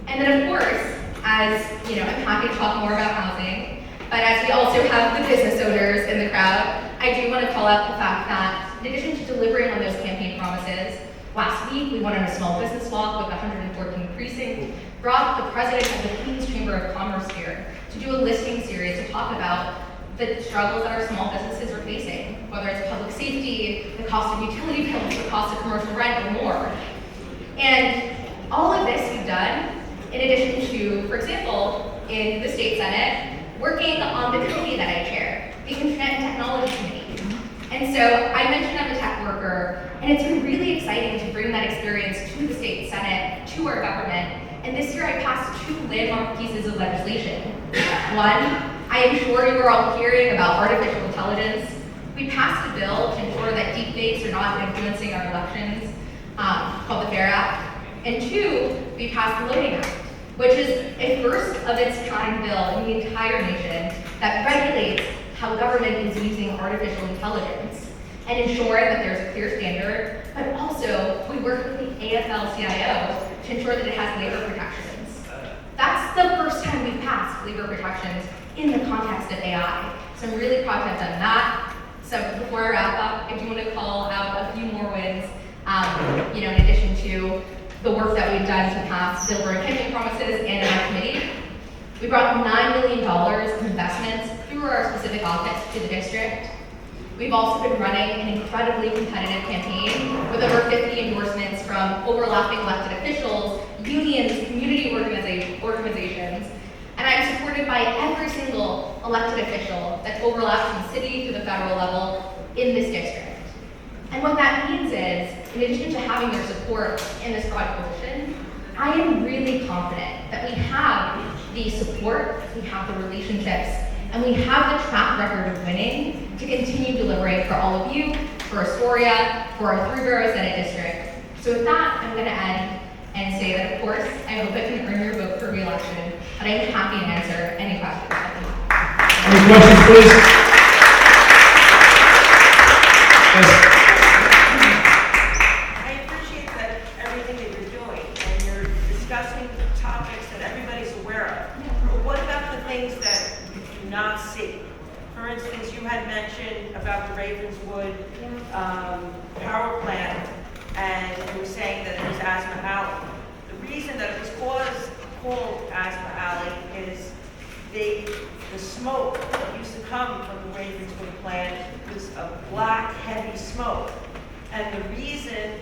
And then of course, as you know, I'm happy to talk more about housing, but as we also have the business owners in the crowd, I do want to call out the fact that in addition to delivering on those campaign promises, last week we went on a small business walk with the 114th precinct, brought the president of the Queens Chamber of Commerce here to do a listening series to talk about the struggles that our small businesses are facing, whether it's public safety, the cost of utility bills, the cost of commercial rent, or more. And all of this we've done in addition to, for example, in the state Senate, working on the committee that I chair, the Internet and Technology Committee. And so I mentioned I'm a tech worker, and it's been really exciting to bring that experience to the state Senate, to our government. And this year I passed 2 landmark pieces of legislation. One, I am sure you are all hearing about artificial intelligence. We passed a bill to ensure that deepfakes are not influencing our elections, called the FAIR Act. And 2, we passed the Loading Act, which is a first of its kind bill in the entire nation that regulates how government is using artificial intelligence and ensuring that there's a clear standard, but also we work with the AFL-CIO to ensure that it has labor protections. That's the first time we've passed labor protections in the context of AI. So I'm really proud to have done that. So before I wrap up, I do want to call out a few more wins, in addition to the work that we've done to pass delivering campaign promises and in our committee. We brought $9 million of investments through our specific office to the district. We've also been running an incredibly competitive campaign with over 50 endorsements from overlapping elected officials, unions, community organizations, and I'm supported by every single elected official that overlaps from the city to the federal level in this district. And what that means is, in addition to having their support in this broad coalition, I am really confident that we have the support, we have the relationships, and we have the track record of winning to continue delivering for all of you, for Astoria, for our 3-borough Senate district. So with that, I'm going to end and say that, of course, I hope I can earn your vote for re-election, but I am happy to answer any questions that you have. Any questions, please? Yes. Not see. For instance, you had mentioned about the Ravenswood power plant, and you were saying that it was Asthma Alley. The reason that it was called Asthma Alley is the smoke that used to come from the Ravenswood plant was a black, heavy smoke. And the reason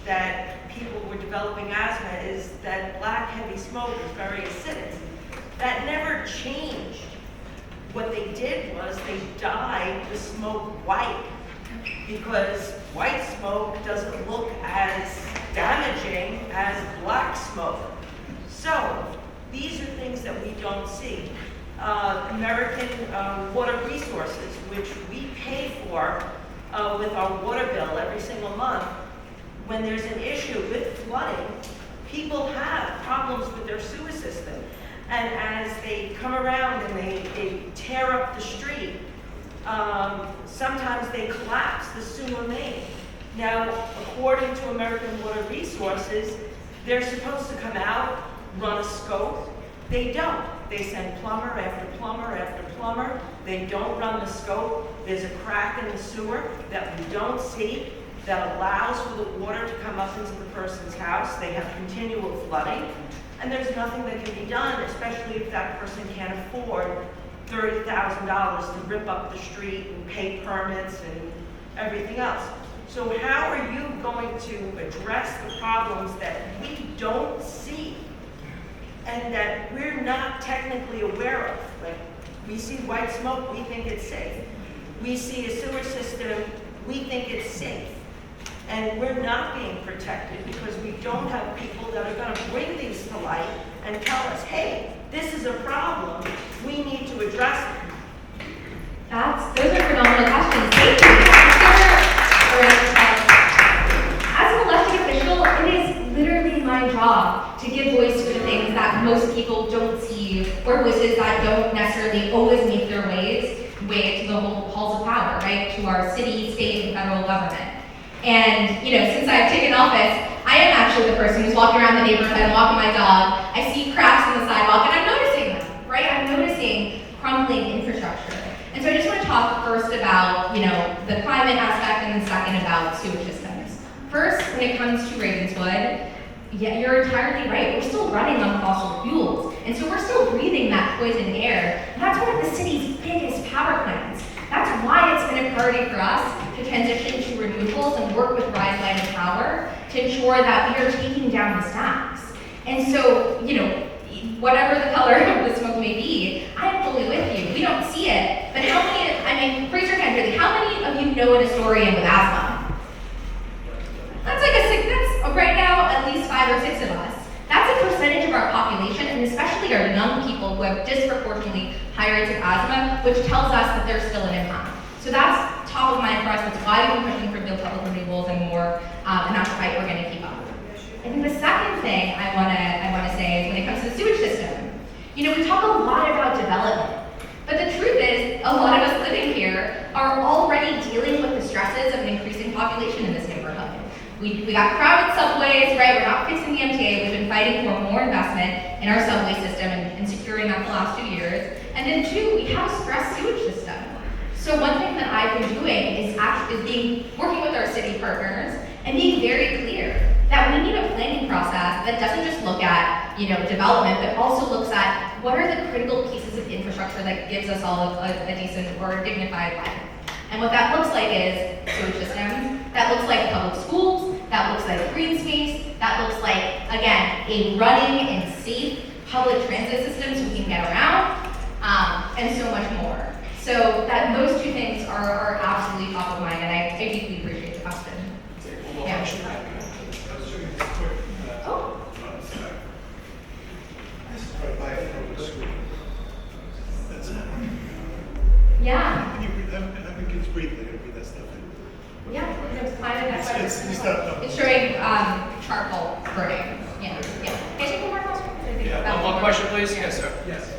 that people were developing asthma is that black, heavy smoke is very acidic. That never changed. What they did was they dyed the smoke white because white smoke doesn't look as damaging as black smoke. So these are things that we don't see. American Water Resources, which we pay for with our water bill every single month, when there's an issue with flooding, people have problems with their sewer system. And as they come around and they tear up the street, sometimes they collapse the sewer main. Now, according to American Water Resources, they're supposed to come out, run a scope. They don't. They send plumber after plumber after plumber. They don't run the scope. There's a crack in the sewer that we don't see that allows for the water to come up into the person's house. They have continual flooding. And there's nothing that can be done, especially if that person can't afford $30,000 to rip up the street and pay permits and everything else. So how are you going to address the problems that we don't see and that we're not technically aware of? Like, we see white smoke, we think it's safe. We see a sewer system, we think it's safe. And we're not being protected because we don't have people that are going to bring these to light and tell us, hey, this is a problem, we need to address it. Those are phenomenal questions. Thank you. As an elected official, it is literally my job to give voice to the things that most people don't see or voices that don't necessarily always make their ways way to the halls of power, right? To our city, state, and federal government. And, you know, since I've taken office, I am actually the person who's walking around the neighborhood, I'm walking my dog, I see cracks in the sidewalk, and I'm noticing them, right? I'm noticing crumbling infrastructure. And so I just want to talk first about, you know, the climate aspect, and then second about sewage systems. First, when it comes to Ravenswood, yeah, you're entirely right. We're still running on fossil fuels. And so we're still breathing that poisoned air. And that's one of the city's biggest power plants. That's why it's been a priority for us to transition to renewables and work with Rise Light and Power to ensure that we are taking down the stacks. And so, you know, whatever the color of the smoke may be, I'm fully with you. We don't see it. But how many, I mean, raise your hand really, how many of you know an Astorian with asthma? That's like that's right now at least 5 or 6 of us. That's a percentage of our population, and especially our young people who have disproportionately high rates of asthma, which tells us that there's still an impact. So that's top of mind for us. That's why we're pushing for bill public renewables and more, and that's the fight we're going to keep up. I think the second thing I want to say is when it comes to the sewage system. You know, we talk a lot about development, but the truth is a lot of us living here are already dealing with the stresses of an increasing population in this neighborhood. We got crowded subways, right? We're not fixing the MTA. We've been fighting for more investment in our subway system and securing that the last 2 years. And then 2, we have a stressed sewage system. So one thing that I've been doing is working with our city partners and being very clear that we need a planning process that doesn't just look at, you know, development, but also looks at what are the critical pieces of infrastructure that gives us all a decent or dignified life. And what that looks like is sewage systems, that looks like public schools, that looks like green space, that looks like, again, a running and safe public transit system so we can get around, and so much more. So that those 2 things are absolutely top of mind, and I deeply appreciate the question. Yeah. Oh. Yeah. Have the kids breathe, they're gonna breathe that stuff in. Yeah, it's climate, that's why It's showing charcoal burning. Yeah. Can I take one more question? One more question, please? Yes, sir. Yes.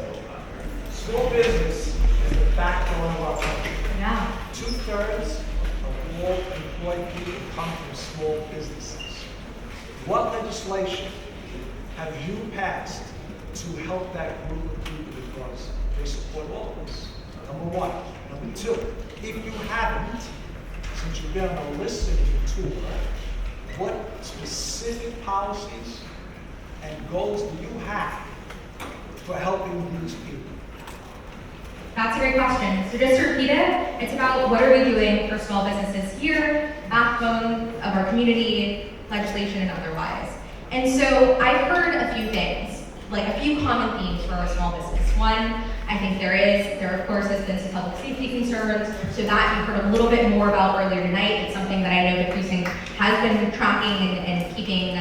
Small business is the backbone of our country. Yeah. 2/3 of all employed people come from small businesses. What legislation have you passed to help that group of people, because they support all of us? Number 1. Number 2, if you haven't, since you've been on a listening tour, what specific policies and goals do you have for helping these people? That's a great question. So just to repeat it, it's about what are we doing for small businesses here, backbone of our community, legislation and otherwise. And so I've heard a few things, like a few common themes for our small business. One, I think there of course has been some public safety concerns, so that you've heard a little bit more about earlier tonight. It's something that I know the precinct has been tracking and keeping,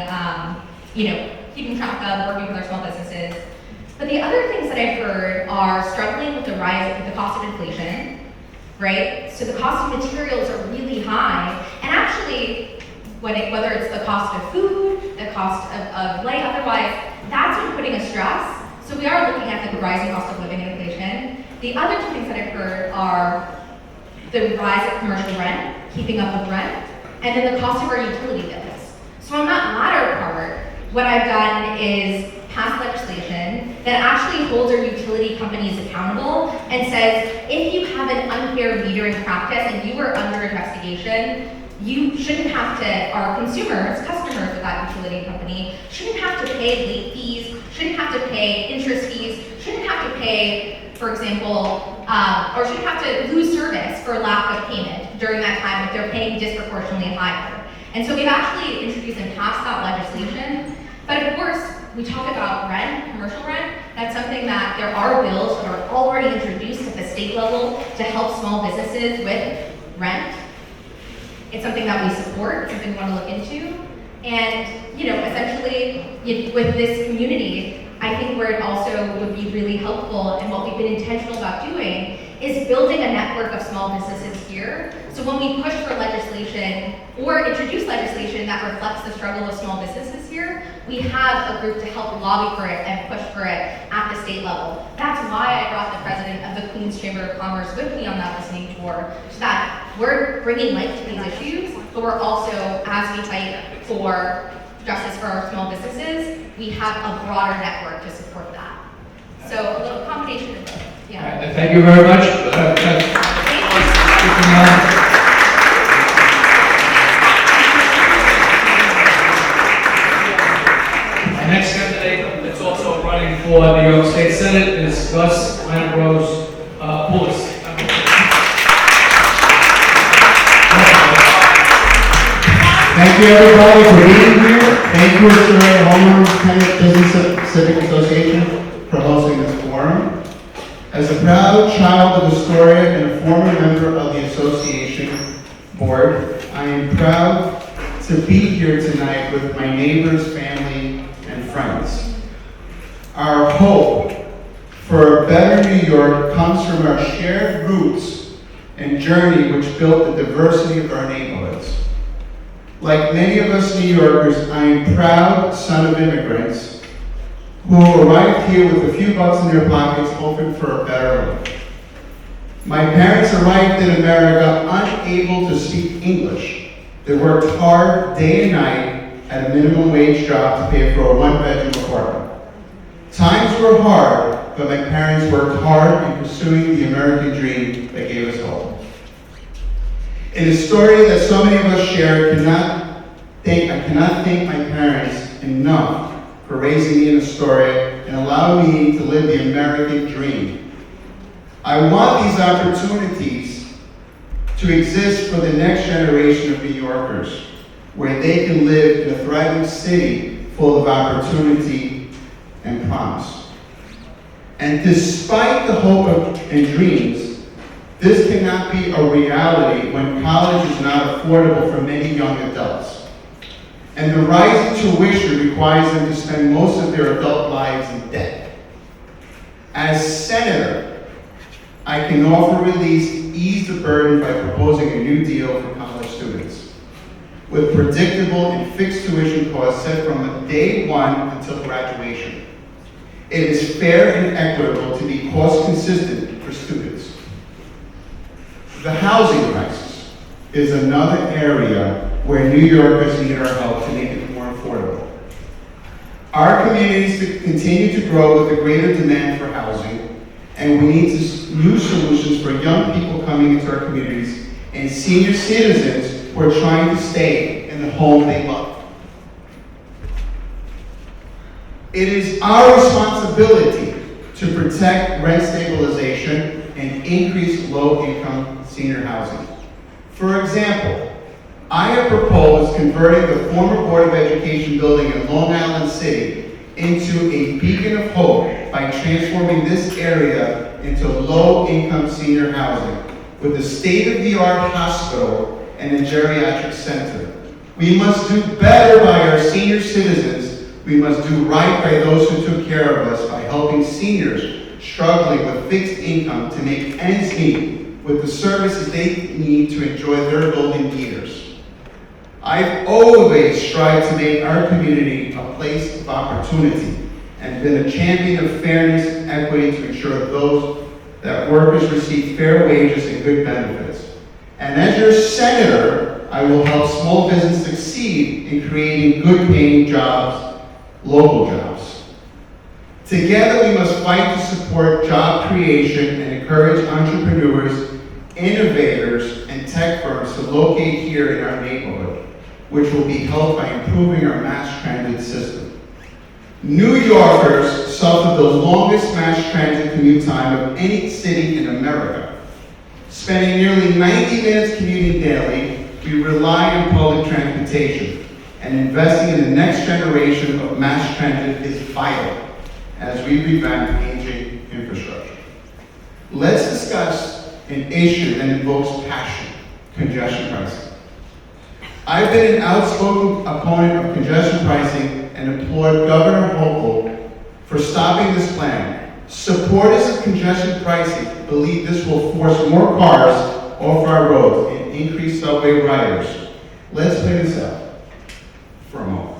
keeping track of, working with our small businesses. But the other things that I've heard are struggling with the cost of inflation, right? So the cost of materials are really high, and actually, whether it's the cost of food, the cost of light, otherwise, that's been putting a stress. So we are looking at the rising cost of living and inflation. The other 2 things that I've heard are the rise of commercial rent, keeping up with rent, and then the cost of our utility bills. So on that latter part, what I've done is pass legislation that actually holds our utility companies accountable and says, if you have an unfair metering practice and you are under investigation, you shouldn't have to, our customers of that utility company, shouldn't have to pay late fees, shouldn't have to pay interest fees, shouldn't have to pay, for example, or shouldn't have to lose service for lack of payment during that time if they're paying disproportionately higher. And so we've actually introduced and passed that legislation. But of course, we talk about rent, commercial rent. That's something that there are bills that are already introduced at the state level to help small businesses with rent. It's something that we support, it's something we want to look into. And, essentially, with this community, I think where it also would be really helpful and what we've been intentional about doing is building a network of small businesses here. So when we push for legislation or introduce legislation that reflects the struggle of small businesses here, we have a group to help lobby for it and push for it at the state level. That's why I brought the president of the Queens Queens Chamber of Commerce with me on that listening tour, so that we're bringing light to these issues, but we're also, as we fight for justice for our small businesses, we have a broader network to support that. So a little combination of both, yeah. Thank you very much. Our next candidate that's also running for the New York State Senate is Gus Lambropoulos. Thank you everybody for being here. Thank you Astoria Homeowners, Tenants Business Civic Association for hosting this forum. As a proud child of Astoria and a former member of the association board, I am proud to be here tonight with my neighbors, family, and friends. Our hope for a better New York comes from our shared roots and journey which built the diversity of our neighborhoods. Like many of us New Yorkers, I am proud son of immigrants who arrived here with a few bucks in their pockets hoping for a better life. My parents arrived in America unable to speak English. They worked hard day and night at a minimum wage job to pay for a one-bedroom apartment. Times were hard, but my parents worked hard in pursuing the American dream that gave us hope. In a story that so many of us share, I cannot thank my parents enough for raising me in Astoria and allowing me to live the American dream. I want these opportunities to exist for the next generation of New Yorkers, where they can live in a thriving city full of opportunity and promise. And despite the hope and dreams, this cannot be a reality when college is not affordable for many young adults. And the rising tuition requires them to spend most of their adult lives in debt. As senator, I can offer relief to ease the burden by proposing a new deal for college students, with predictable and fixed tuition costs set from day one until graduation. It is fair and equitable to be cost consistent for students. The housing crisis is another area where New Yorkers need our help to make it more affordable. Our communities continue to grow with a greater demand for housing, and we need new solutions for young people coming into our communities and senior citizens who are trying to stay in the home they love. It is our responsibility to protect rent stabilization and increase low-income senior housing. For example, I have proposed converting the former Board of Education building in Long Island City into a beacon of hope by transforming this area into low-income senior housing with a state-of-the-art hospital and a geriatric center. We must do better by our senior citizens. We must do right by those who took care of us by helping seniors struggling with fixed income to make ends meet with the services they need to enjoy their golden years. I've always strived to make our community a place of opportunity and been a champion of fairness and equity to ensure that workers receive fair wages and good benefits. And as your senator, I will help small business succeed in creating good-paying jobs, local jobs. Together, we must fight to support job creation and encourage entrepreneurs, innovators, and tech firms to locate here in our neighborhood, which will be helped by improving our mass transit system. New Yorkers suffer the longest mass transit commute time of any city in America. Spending nearly 90 minutes commuting daily, we rely on public transportation, and investing in the next generation of mass transit is vital as we revamp aging infrastructure. Let's discuss an issue that invokes passion, congestion pricing. I've been an outspoken opponent of congestion pricing and applaud Governor Hochul for stopping this plan. Supporters of congestion pricing believe this will force more cars off our roads and increase subway riders. Let's play this out for a moment.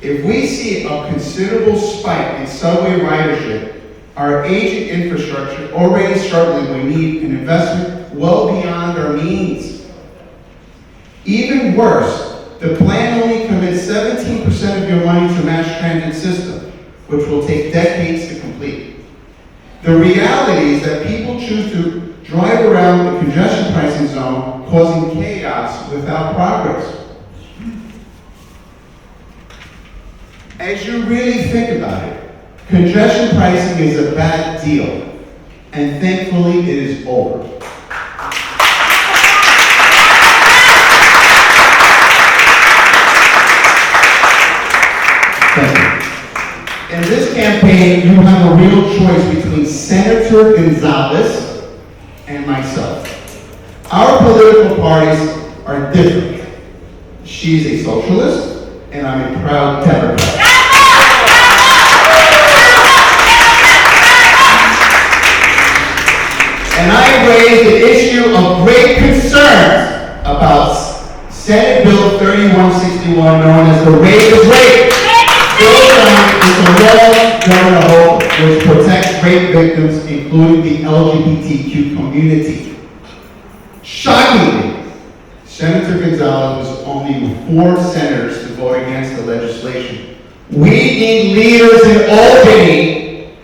If we see a considerable spike in subway ridership, Our aging infrastructure, already struggling, will need an investment well beyond our means. Even worse, the plan only commits 17% of your money to mass transit system, which will take decades to complete. The reality is that people choose to drive around the congestion pricing zone, causing chaos without progress. As you really think about it, congestion pricing is a bad deal, and thankfully it is over. Thank you. In this campaign, you have a real choice between Senator Gonzalez and myself. Our political parties are different. She's a socialist, and I'm a proud Democrat. And I raised the issue of great concerns about Senate Bill 3161, known as the Rape is Rape. Bill 9 is a law, Governor Hope, which protects rape victims, including the LGBTQ community. Shockingly, Senator Gonzalez was only 4 senators to vote against the legislation. We need leaders in Albany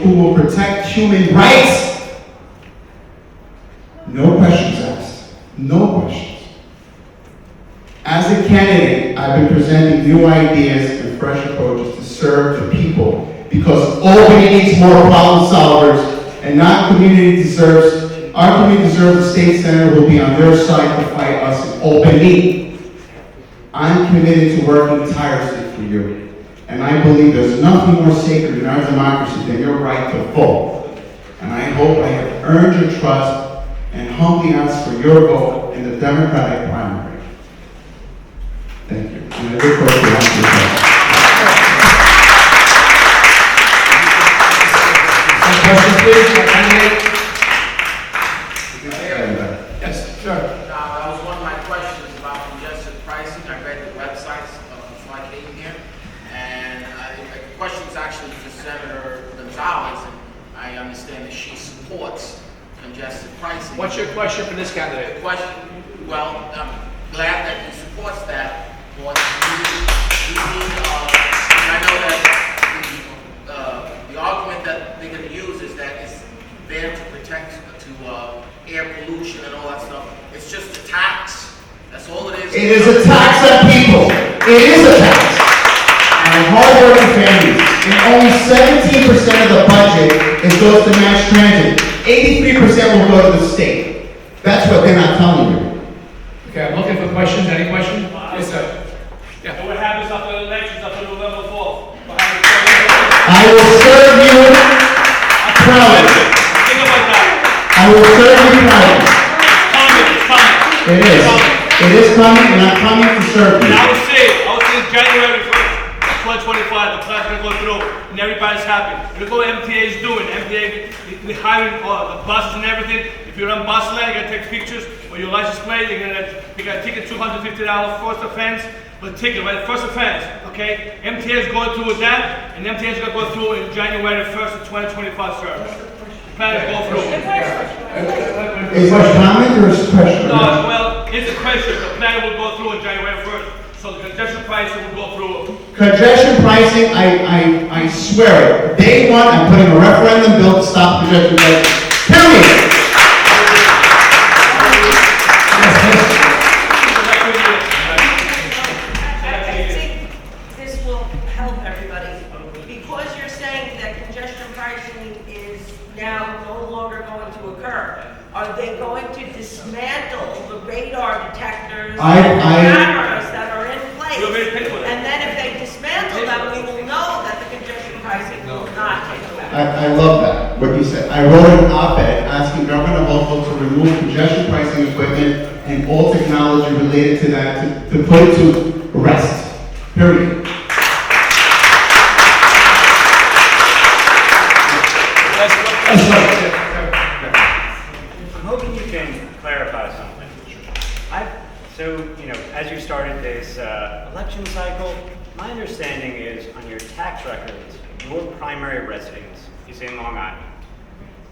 who will protect human rights. No questions asked. No questions. As a candidate, I've been presenting new ideas and fresh approaches to serve the people, because Albany needs more problem solvers, and our community deserves a state senator who will be on their side to fight us in Albany. I'm committed to working tirelessly for you, and I believe there's nothing more sacred in our democracy than your right to vote. And I hope I have earned your trust and humbly ask for your vote in the Democratic primary. Thank you. And I look forward to answering your questions. Any questions, please? Candidate? Yes, sure. That was one of my questions about congestion pricing. I read the websites before I came here, and the question is actually for Senator Gonzalez, and I understand that she supports congestion pricing. What's your question for this candidate? The question, well, I'm glad that he supports that, but I know that the argument that they're going to use is that it's there to protect air pollution and all that stuff. It's just a tax. That's all it is. It is a tax on people. It is a tax on hard-working families. And only 17% of the budget goes to mass transit. 83% will go to the state. That's what they're not telling you. Okay, I'm looking for questions. Any questions? Yes, sir. Yeah. What happens after the elections, after November 4th? I will serve you proudly. Think about that. I will serve you proudly. It's coming. It is. It is coming, and I'm coming to serve you. And I would say January 1st, 2025, the class is going to go through, and everybody's happy. Look what MTA is doing. MTA, they're hiring the buses and everything. If you're on bus lane, you got to take pictures with your license plate. You got a ticket, $250, first offense. But ticket, right? First offense, okay? MTA is going through with that, and MTA is going to go through in January 1st of 2025, sir. The plan is go through. Is that a comment or a question? No, well, it's a question. The plan will go through on January 1st. So the congestion pricing will go through. Congestion pricing, I swear it. Day one, I'm putting a referendum bill to stop congestion pricing. Period. This will help everybody. Because you're saying that congestion pricing is now no longer going to occur, are they going to dismantle the radar detectors and cameras that are in place? And then if they dismantle them, we will know that the congestion pricing will not take effect. I love that, what you said. I wrote an op-ed asking Governor Hochul to remove congestion pricing equipment and all technology related to that to put it to rest. Period. I'm hoping you can clarify something. As you started this election cycle, my understanding is on your tax records, your primary residence is in Long Island.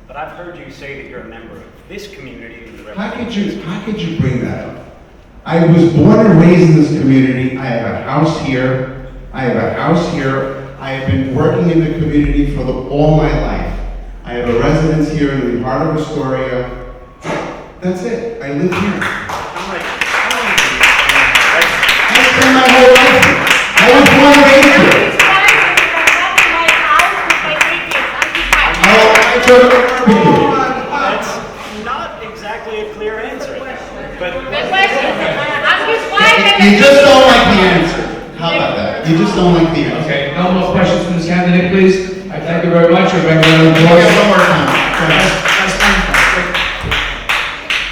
But I've heard you say that you're a member of this community. And How could you bring that up? I was born and raised in this community. I have a house here. I have been working in the community for all my life. I have a residence here in the heart of Astoria. That's it. I live here. I spent my whole life here. I was born and raised here. I go to barbecue. That's not exactly a clear answer. But You just don't like the answer. How about that? You just don't like the answer. Okay, no more questions from this candidate, please. I thank you very much. One more time.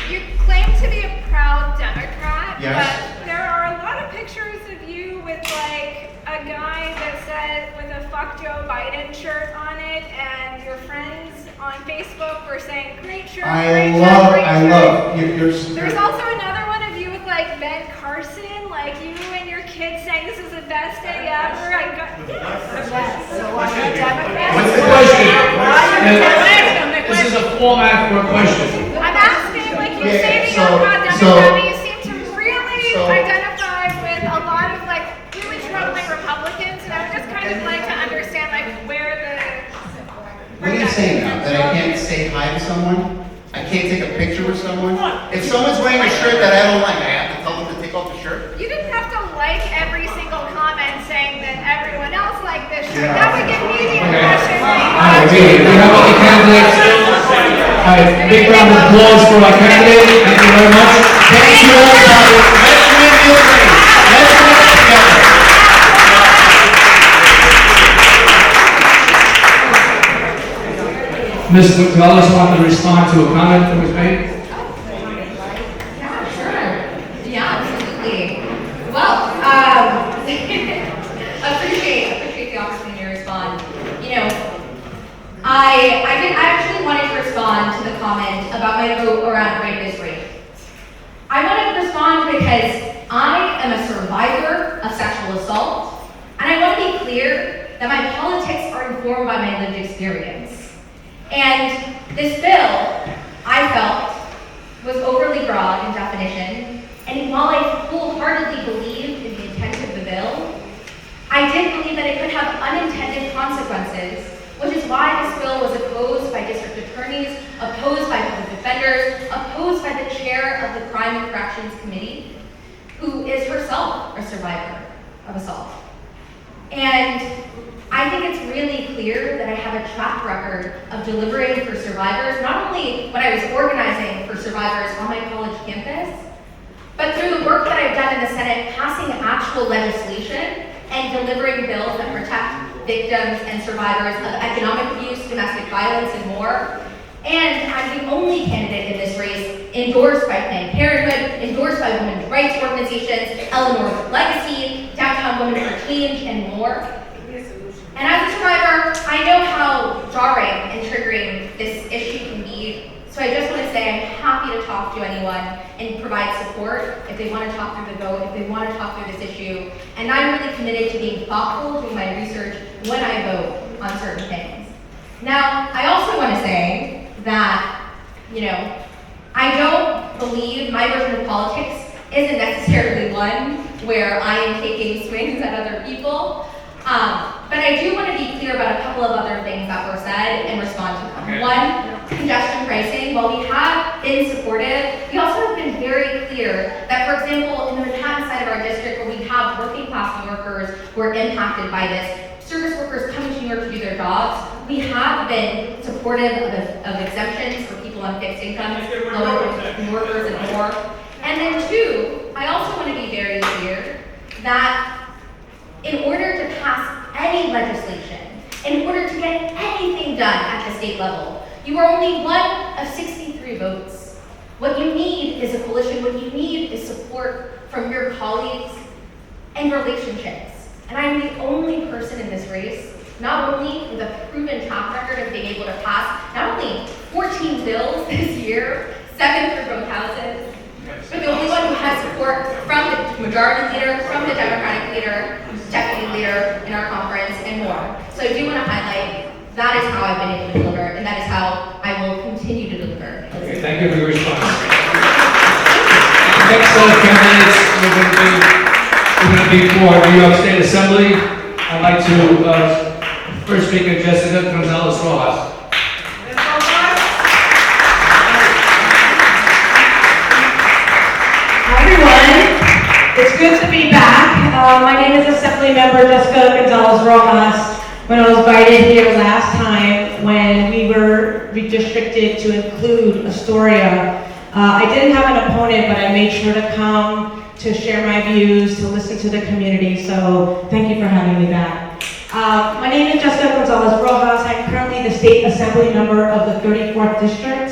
You claim to be a proud Democrat, Yes. but there are a lot of pictures of you with like a guy that said with a "Fuck Joe Biden" shirt on it, and your friends on Facebook were saying, "Great shirt, great shirt." There's also another one of you with like Ben Carson, like you and your kids saying this is the best day ever. What's the question? This is a format for a question. I'm asking, like you say that you're a proud Democrat, but you seem to really identify with a lot of like really troubling Republicans, and I would just kind of like to understand like where the... What are you saying now? That I can't say hi to someone? I can't take a picture with someone? If someone's wearing a shirt that I don't like, I have to tell them to take off the shirt? You didn't have to like every single comment saying that everyone else liked this shirt. That would give me the impression that We have all the candidates. Big round of applause for our candidate. Thank you very much. Thank you, everybody. Let's win the race. Let's win it together. Ms. Gonzalez wanted to respond to a comment that was made. Yeah, sure. Yeah, absolutely. Well, appreciate the opportunity to respond. You know, I actually wanted to respond to the comment about my vote around rape is rape. I wanted to respond because I am a survivor of sexual assault, and I want to be clear that my politics are informed by my lived experience. And this bill, I felt, was overly broad in definition, and while I wholeheartedly believed in the intent of the bill, I did believe that it could have unintended consequences, which is why this bill was opposed by district attorneys, opposed by public defenders, opposed by the chair of the Crime and Corrections Committee, who is herself a survivor of assault. And I think it's really clear that I have a track record of delivering for survivors, not only when I was organizing for survivors on my college campus, but through the work that I've done in the Senate, passing actual legislation and delivering bills that protect victims and survivors of economic abuse, domestic violence, and more. And I'm the only candidate in this race endorsed by Planned Parenthood, endorsed by women's rights organizations, Eleanor's Legacy, Downtown Women for Change, and more. And as a survivor, I know how jarring and triggering this issue can be. So I just want to say I'm happy to talk to anyone and provide support if they want to talk through the vote, if they want to talk through this issue. And I'm really committed to being thoughtful, doing my research when I vote on certain things. Now, I also want to say that, I don't believe my version of politics isn't necessarily one where I am taking swings at other people. But I do want to be clear about a couple of other things that were said and respond to them. Okay. One, congestion pricing. While we have been supportive, we also have been very clear that, for example, in the Manhattan side of our district, where we have working class workers who are impacted by this, service workers coming to New York to do their jobs, we have been supportive of exemptions for people on fixed incomes, low-income workers, and more. And then two, I also want to be very clear that in order to pass any legislation, in order to get anything done at the state level, you are only one of 63 votes. What you need is a coalition. What you need is support from your colleagues and relationships. And I'm the only person in this race, not only with a proven track record of being able to pass not only 14 bills this year, 7 through both houses, but the only one who has support from the majority leader, from the Democratic leader, deputy leader in our conference, and more. So So I do want to highlight that is how I've been able to deliver, and that is how I will continue to deliver. Okay, thank you for your response. Next set of candidates we're going to be for New York State Assembly. I'd like to first speaker Jessica Gonzalez Rojas. Hi everyone, it's good to be back. My name is Assembly Member Jessica Gonzalez Rojas. When I was invited here last time, when we were redistricted to include Astoria, I didn't have an opponent, but I made sure to come to share my views, to listen to the community, so thank you for having me back. My name is Jessica Gonzalez Rojas. I'm currently the State Assembly Member of the 34th District,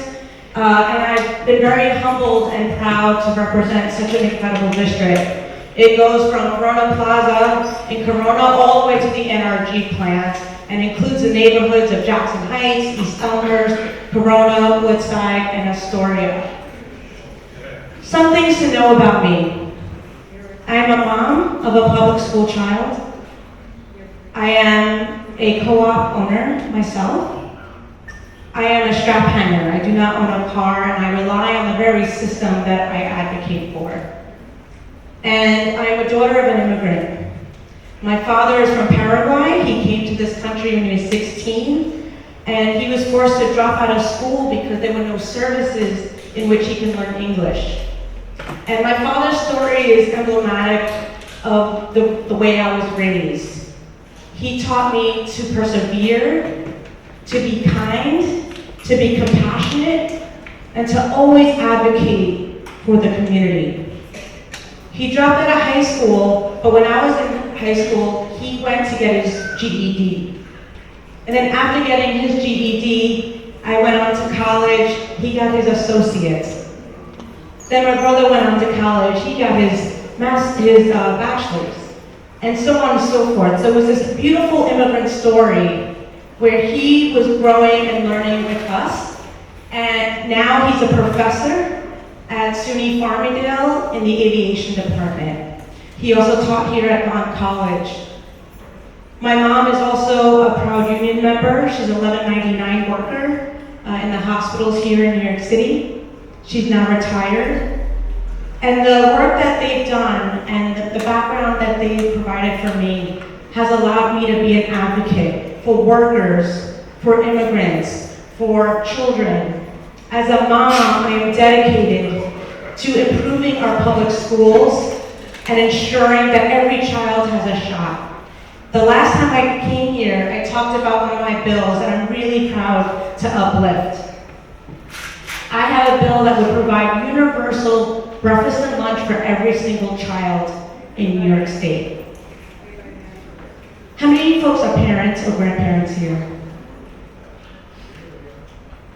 and I've been very humbled and proud to represent such an incredible district. It goes from Corona Plaza in Corona all the way to the NRG plant and includes the neighborhoods of Jackson Heights, East Elmhurst, Corona, Woodside, and Astoria. Some things to know about me. I am a mom of a public school child. I am a co-op owner myself. I am a strap hanger. I do not own a car, and I rely on the very system that I advocate for. And I am a daughter of an immigrant. My father is from Paraguay. He came to this country when he was 16, and he was forced to drop out of school because there were no services in which he can learn English. And my father's story is emblematic of the way I was raised. He taught me to persevere, to be kind, to be compassionate, and to always advocate for the community. He dropped out of high school, but when I was in high school, he went to get his GED. And then after getting his GED, I went on to college, he got his associate's. Then my brother went on to college, he got his bachelor's, and so on and so forth. So it was this beautiful immigrant story where he was growing and learning with us, and now he's a professor at SUNY Farmingdale in the aviation department. He also taught here at Bond College. My mom is also a proud union member. She's a 1199 worker in the hospitals here in New York City. She's now retired. And the work that they've done and the background that they've provided for me has allowed me to be an advocate for workers, for immigrants, for children. As a mom, I am dedicated to improving our public schools and ensuring that every child has a shot. The last time I came here, I talked about one of my bills that I'm really proud to uplift. I have a bill that would provide universal breakfast and lunch for every single child in New York State. How many folks are parents or grandparents here?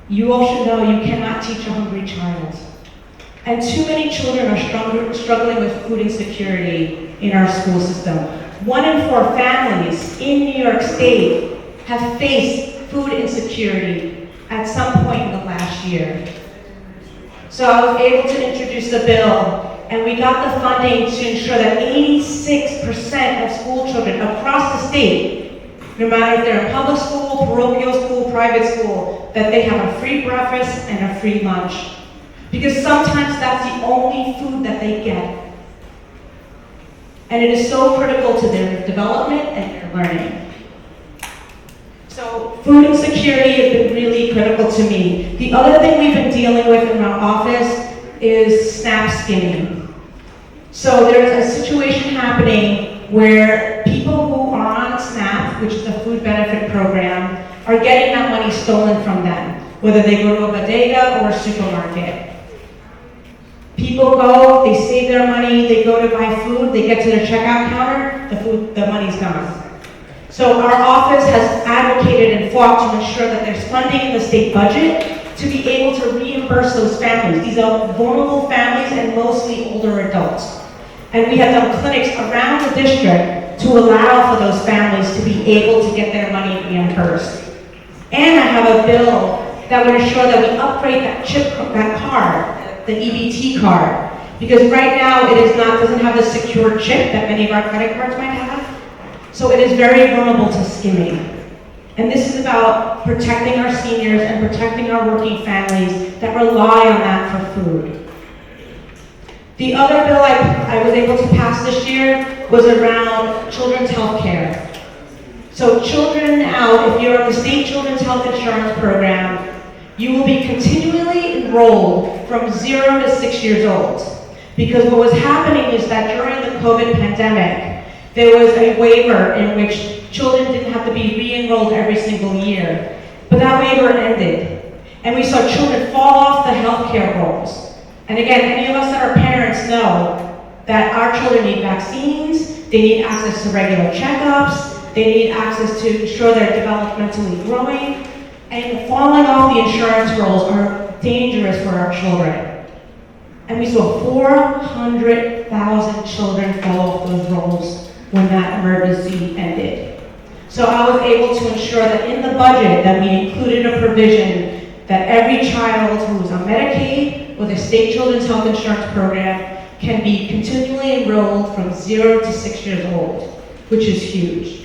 You all should know you cannot teach a hungry child. And too many children are struggling with food insecurity in our school system. 1 in 4 families in New York State have faced food insecurity at some point in the last year. So I was able to introduce the bill, and we got the funding to ensure that 86% of school children across the state, no matter if they're in public school, parochial school, private school, that they have a free breakfast and a free lunch. Because sometimes that's the only food that they get. And it is so critical to their development and their learning. So food insecurity has been really critical to me. The other thing we've been dealing with in our office is SNAP skimming. So there's a situation happening where people who are on SNAP, which is the food benefit program, are getting that money stolen from them, whether they go to a bodega or a supermarket. People go, they save their money, they go to buy food, they get to their checkout counter, the money's gone. So our office has advocated and fought to ensure that there's funding in the state budget to be able to reimburse those families. These are vulnerable families and mostly older adults. And we have done clinics around the district to allow for those families to be able to get their money reimbursed. And I have a bill that would ensure that we upgrade that card, the EBT card. Because right now it doesn't have the secure chip that many of our credit cards might have. So it is very vulnerable to skimming. And this is about protecting our seniors and protecting our working families that rely on that for food. The other bill I was able to pass this year was around children's health care. So children now, if you're on the state children's health insurance program, you will be continually enrolled from 0 to 6 years old. Because what was happening is that during the COVID pandemic, there was a waiver in which children didn't have to be re-enrolled every single year. But that waiver ended. And we saw children fall off the healthcare rolls. And again, any of us that are parents know that our children need vaccines, they need access to regular checkups, they need access to ensure they're developmentally growing, and falling off the insurance rolls are dangerous for our children. And we saw 400,000 children fall off those rolls when that emergency ended. So I was able to ensure that in the budget that we included a provision that every child who is on Medicaid or the state children's health insurance program can be continually enrolled from 0 to 6 years old, which is huge.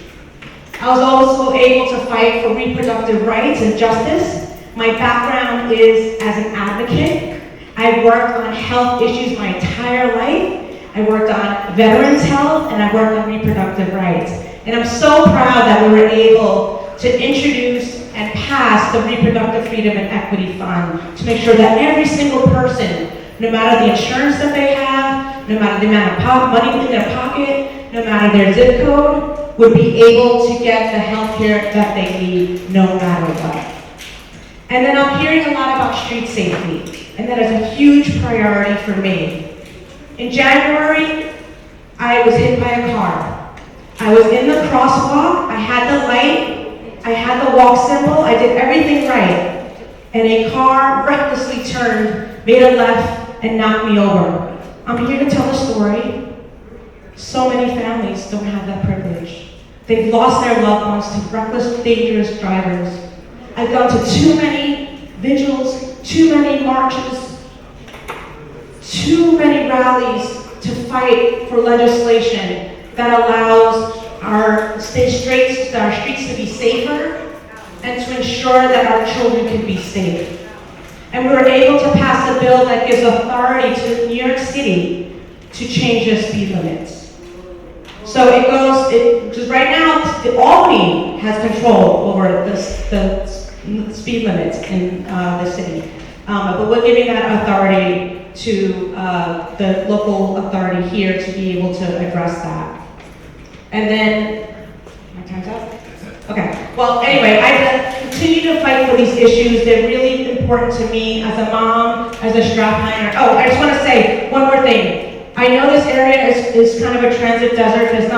I was also able to fight for reproductive rights and justice. My background is as an advocate. I've worked on health issues my entire life. I worked on veterans' health and I worked on reproductive rights. And I'm so proud that we were able to introduce and pass the Reproductive Freedom and Equity Fund to make sure that every single person, no matter the insurance that they have, no matter the amount of money in their pocket, no matter their zip code, would be able to get the health care that they need no matter what. And then I'm hearing a lot about street safety, and that is a huge priority for me. In January, I was hit by a car. I was in the crosswalk, I had the light, I had the walk symbol, I did everything right. And a car recklessly turned, made a left, and knocked me over. I'm here to tell the story. So many families don't have that privilege. They've lost their loved ones to reckless, dangerous drivers. I've gone to too many vigils, too many marches, too many rallies to fight for legislation that allows our streets to be safer and to ensure that our children can be safe. And we were able to pass a bill that gives authority to New York City to change their speed limits. So because right now, Albany has control over the speed limits in the city. But we're giving that authority to the local authority here to be able to address that. And then, my time's up? Okay, well, anyway, I continue to fight for these issues. They're really important to me as a mom, as a strapliner. Oh, I just want to say one more thing. I know this area is kind of a transit desert. There's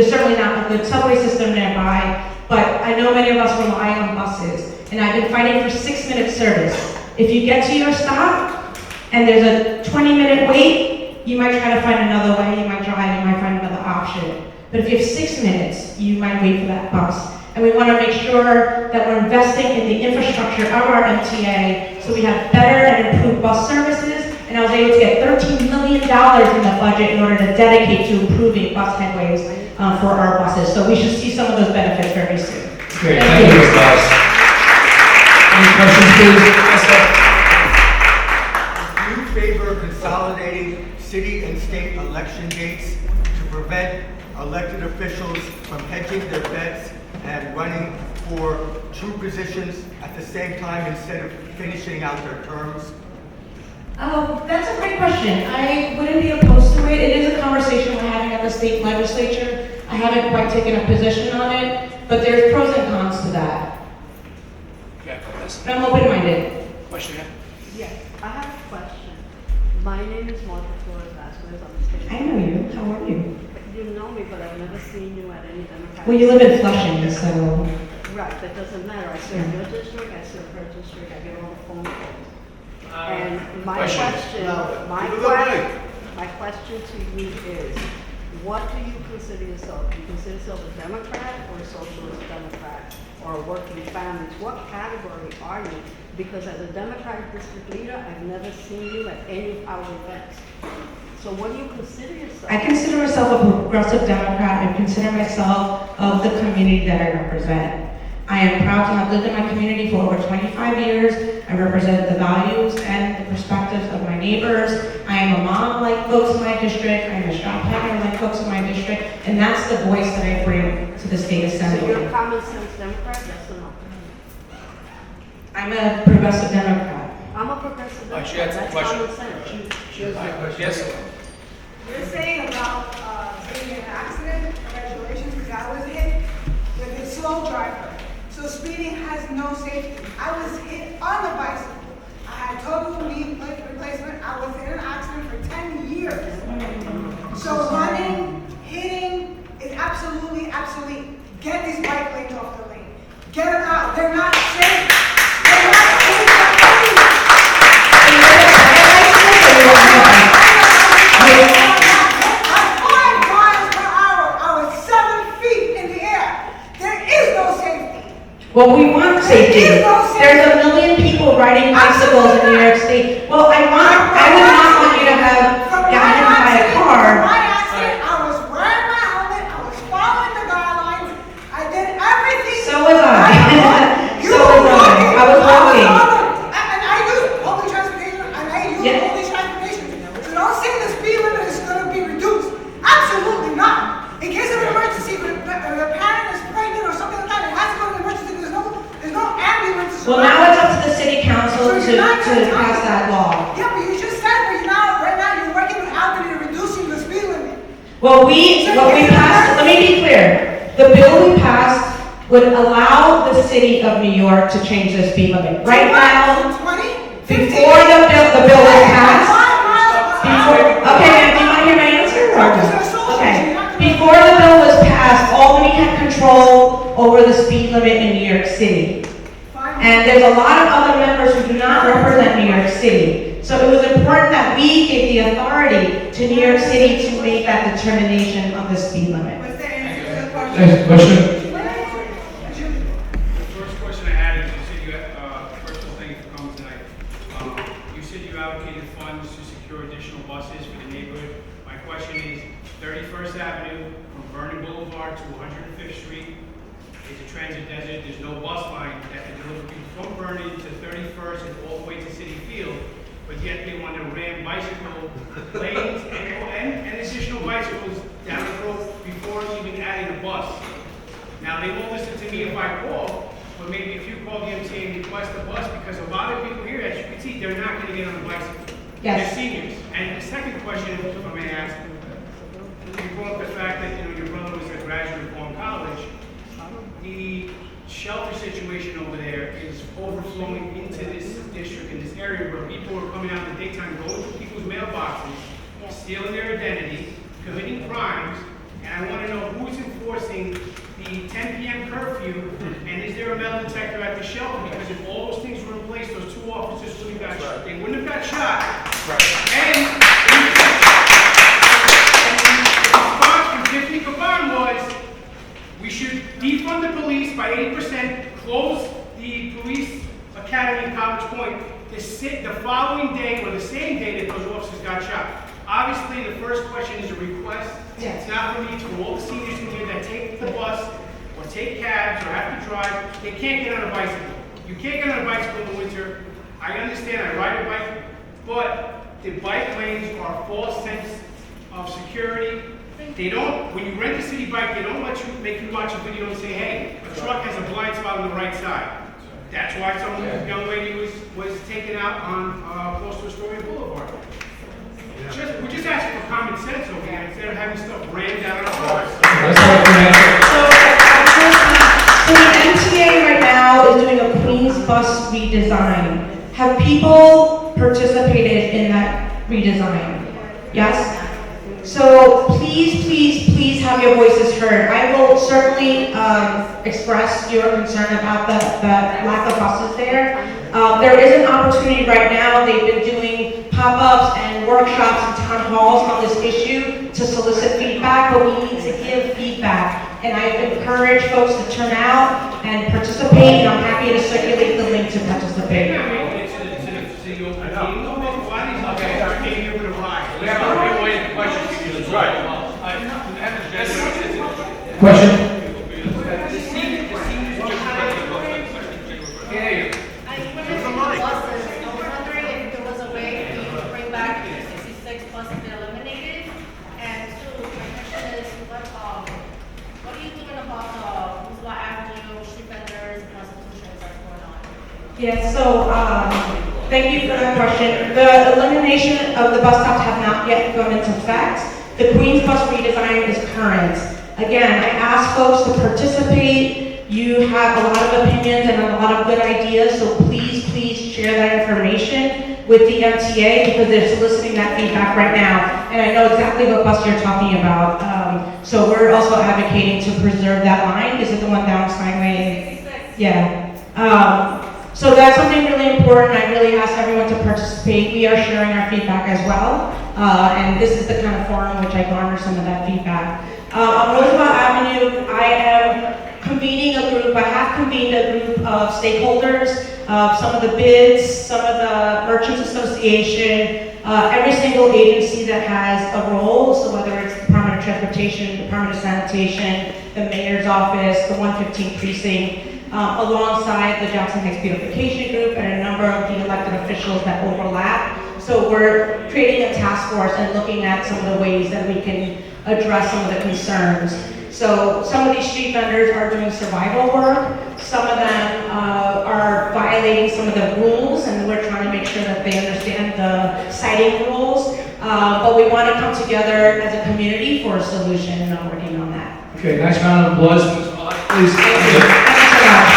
certainly not a good subway system nearby, but I know many of us rely on buses. And I've been fighting for 6-minute service. If you get to your stop and there's a 20-minute wait, you might try to find another way, you might drive, you might find another option. But if you have 6 minutes, you might wait for that bus. And we want to make sure that we're investing in the infrastructure of our MTA so we have better and improved bus services. And I was able to get $13 million in the budget in order to dedicate to improving bus headways for our buses. So we should see some of those benefits very soon. Great, thank you, Ms. Dawes. Any questions, please? Yes, sir. Do you favor consolidating city and state election dates to prevent elected officials from hedging their bets and running for two positions at the same time instead of finishing out their terms? That's a great question. I wouldn't be opposed to it. It is a conversation we're having at the state legislature. I haven't quite taken a position on it, but there's pros and cons to that. Okay, But I'm open-minded. question here. Yes, I have a question. My name is Marty Dolan. I know you. How are you? You know me, but I've never seen you at any Democratic. Well, you live in Flushing, so. Right, that doesn't matter. I serve your district, I serve her district, I get all the phone calls. And my question to you is, what do you consider yourself? Do you consider yourself a Democrat or a socialist Democrat or a working families? What category are you? Because as a Democratic district leader, I've never seen you at any of our events. So what do you consider yourself? I consider myself a progressive Democrat. I consider myself of the community that I represent. I am proud to have lived in my community for over 25 years. I represent the values and the perspectives of my neighbors. I am a mom like folks in my district. I am a shop hanger like folks in my district. And that's the voice that I bring to the state assembly. So you're a common sense Democrat, yes or no? I'm a progressive Democrat. I'm a progressive Democrat. She had some That's question. common sense. She has a question. Yes. You're saying about being in an accident, congratulations, because I was hit with a slow driver. So speeding has no safety. I was hit on the bicycle. I had total knee plate replacement. I was in an accident for 10 years. So running, hitting is absolutely obsolete. Get these bike lanes off the lane. Get them out. They're not safe. They're not safe for anyone. At 5 miles per hour, I was 7 feet in the air. There is no safety. Well, we want safety. There's a million people riding bicycles in New York State. Well, I would not want you to have gotten hit by a car. My accident, I was wearing my helmet, I was following the guidelines, I did everything. So was I. So was I. I was walking. And I use public transportation, and I use public transportation. So don't say the speed limit is going to be reduced. Absolutely not. In case of an emergency, if a parent is pregnant or something like that, it has to go to an emergency. There's no ambulance. Well, now it's up to the city council to pass that law. Yeah, but you just said right now you're working with Albany to reducing the speed limit. What we passed, let me be clear, the bill we passed would allow the city of New York to change the speed limit. Right now, before the bill was passed, okay, ma'am, do you want to hear my answer? Okay, before the bill was passed, Albany had control over the speed limit in New York City. And there's a lot of other members who do not represent New York City. So it was important that we gave the authority to New York City to make that determination of the speed limit. Next question. The first question I had is, you said you had, first of all, thank you for coming tonight. You said you allocated funds to secure additional buses for the neighborhood. My question is, 31st Avenue from Vernon Boulevard to 105th Street is a transit desert. There's no bus line that can deliver people from Vernon to 31st and all the way to City Field, but yet they want to ram bicycle lanes and additional bicycles down the road before even adding a bus. Now, they won't listen to me if I call, but maybe if you call the MTA and request a bus, because a lot of people here, as you can see, they're not going to get on the bicycle. Yes. They're seniors. And the second question, if I may ask, you brought up the fact that your brother was a graduate from college. The shelter situation over there is overflowing into this district, in this area where people are coming out in the daytime, going to people's mailboxes, stealing their identity, committing crimes, and I want to know who's enforcing the 10 p.m. curfew, and is there a metal detector at the shelter? Because if all those things were in place, those 2 officers wouldn't have got shot. They wouldn't have got shot. And the response from Tiffany Caban was, we should defund the police by 80%, close the police academy in College Point the following day or the same day that those officers got shot. Obviously, the first question is a request. Yes. It's not for me to all the seniors in here that take the bus or take cabs or have to drive. They can't get on a bicycle. You can't get on a bicycle in the winter. I understand, I ride a bike, but the bike lanes are a false sense of security. They don't, when you rent a city bike, they don't make you watch a video and say, hey, a truck has a blind spot on the right side. That's why some young lady was taken out on close to Astoria Boulevard. We're just asking for common sense over here instead of having stuff rammed down our cars. So the MTA right now is doing a Queens bus redesign. Have people participated in that redesign? Yes? So please have your voices heard. I will certainly express your concern about the lack of buses there. There is an opportunity right now. They've been doing pop-ups and workshops and town halls on this issue to solicit feedback, but we need to give feedback. And I encourage folks to turn out and participate, and I'm happy to circulate the link to participate. Question? Yes, so, thank you for that question. The elimination of the bus stops have not yet gone into effect. The Queens bus redesign is current. Again, I ask folks to participate. You have a lot of opinions and a lot of good ideas, so please share that information with the MTA because they're soliciting that feedback right now. And I know exactly what bus you're talking about. So we're also advocating to preserve that line. Is it the one down Steinway? Yeah. So that's something really important. I really ask everyone to participate. We are sharing our feedback as well. And this is the kind of forum which I garner some of that feedback. On Roosevelt Avenue, I am convening a group. I have convened a group of stakeholders, some of the bids, some of the Merchants Association, every single agency that has a role. So whether it's the Department of Transportation, Department of Sanitation, the Mayor's Office, the 115 Precinct, alongside the Jackson Heights Beautification Group and a number of the elected officials that overlap. So we're creating a task force and looking at some of the ways that we can address some of the concerns. So some of these street vendors are doing survival work. Some of them are violating some of the rules, and we're trying to make sure that they understand the citing rules. But we want to come together as a community for a solution, and I'm working on that. Okay, nice round of applause. Please. Thank you. Thanks so much.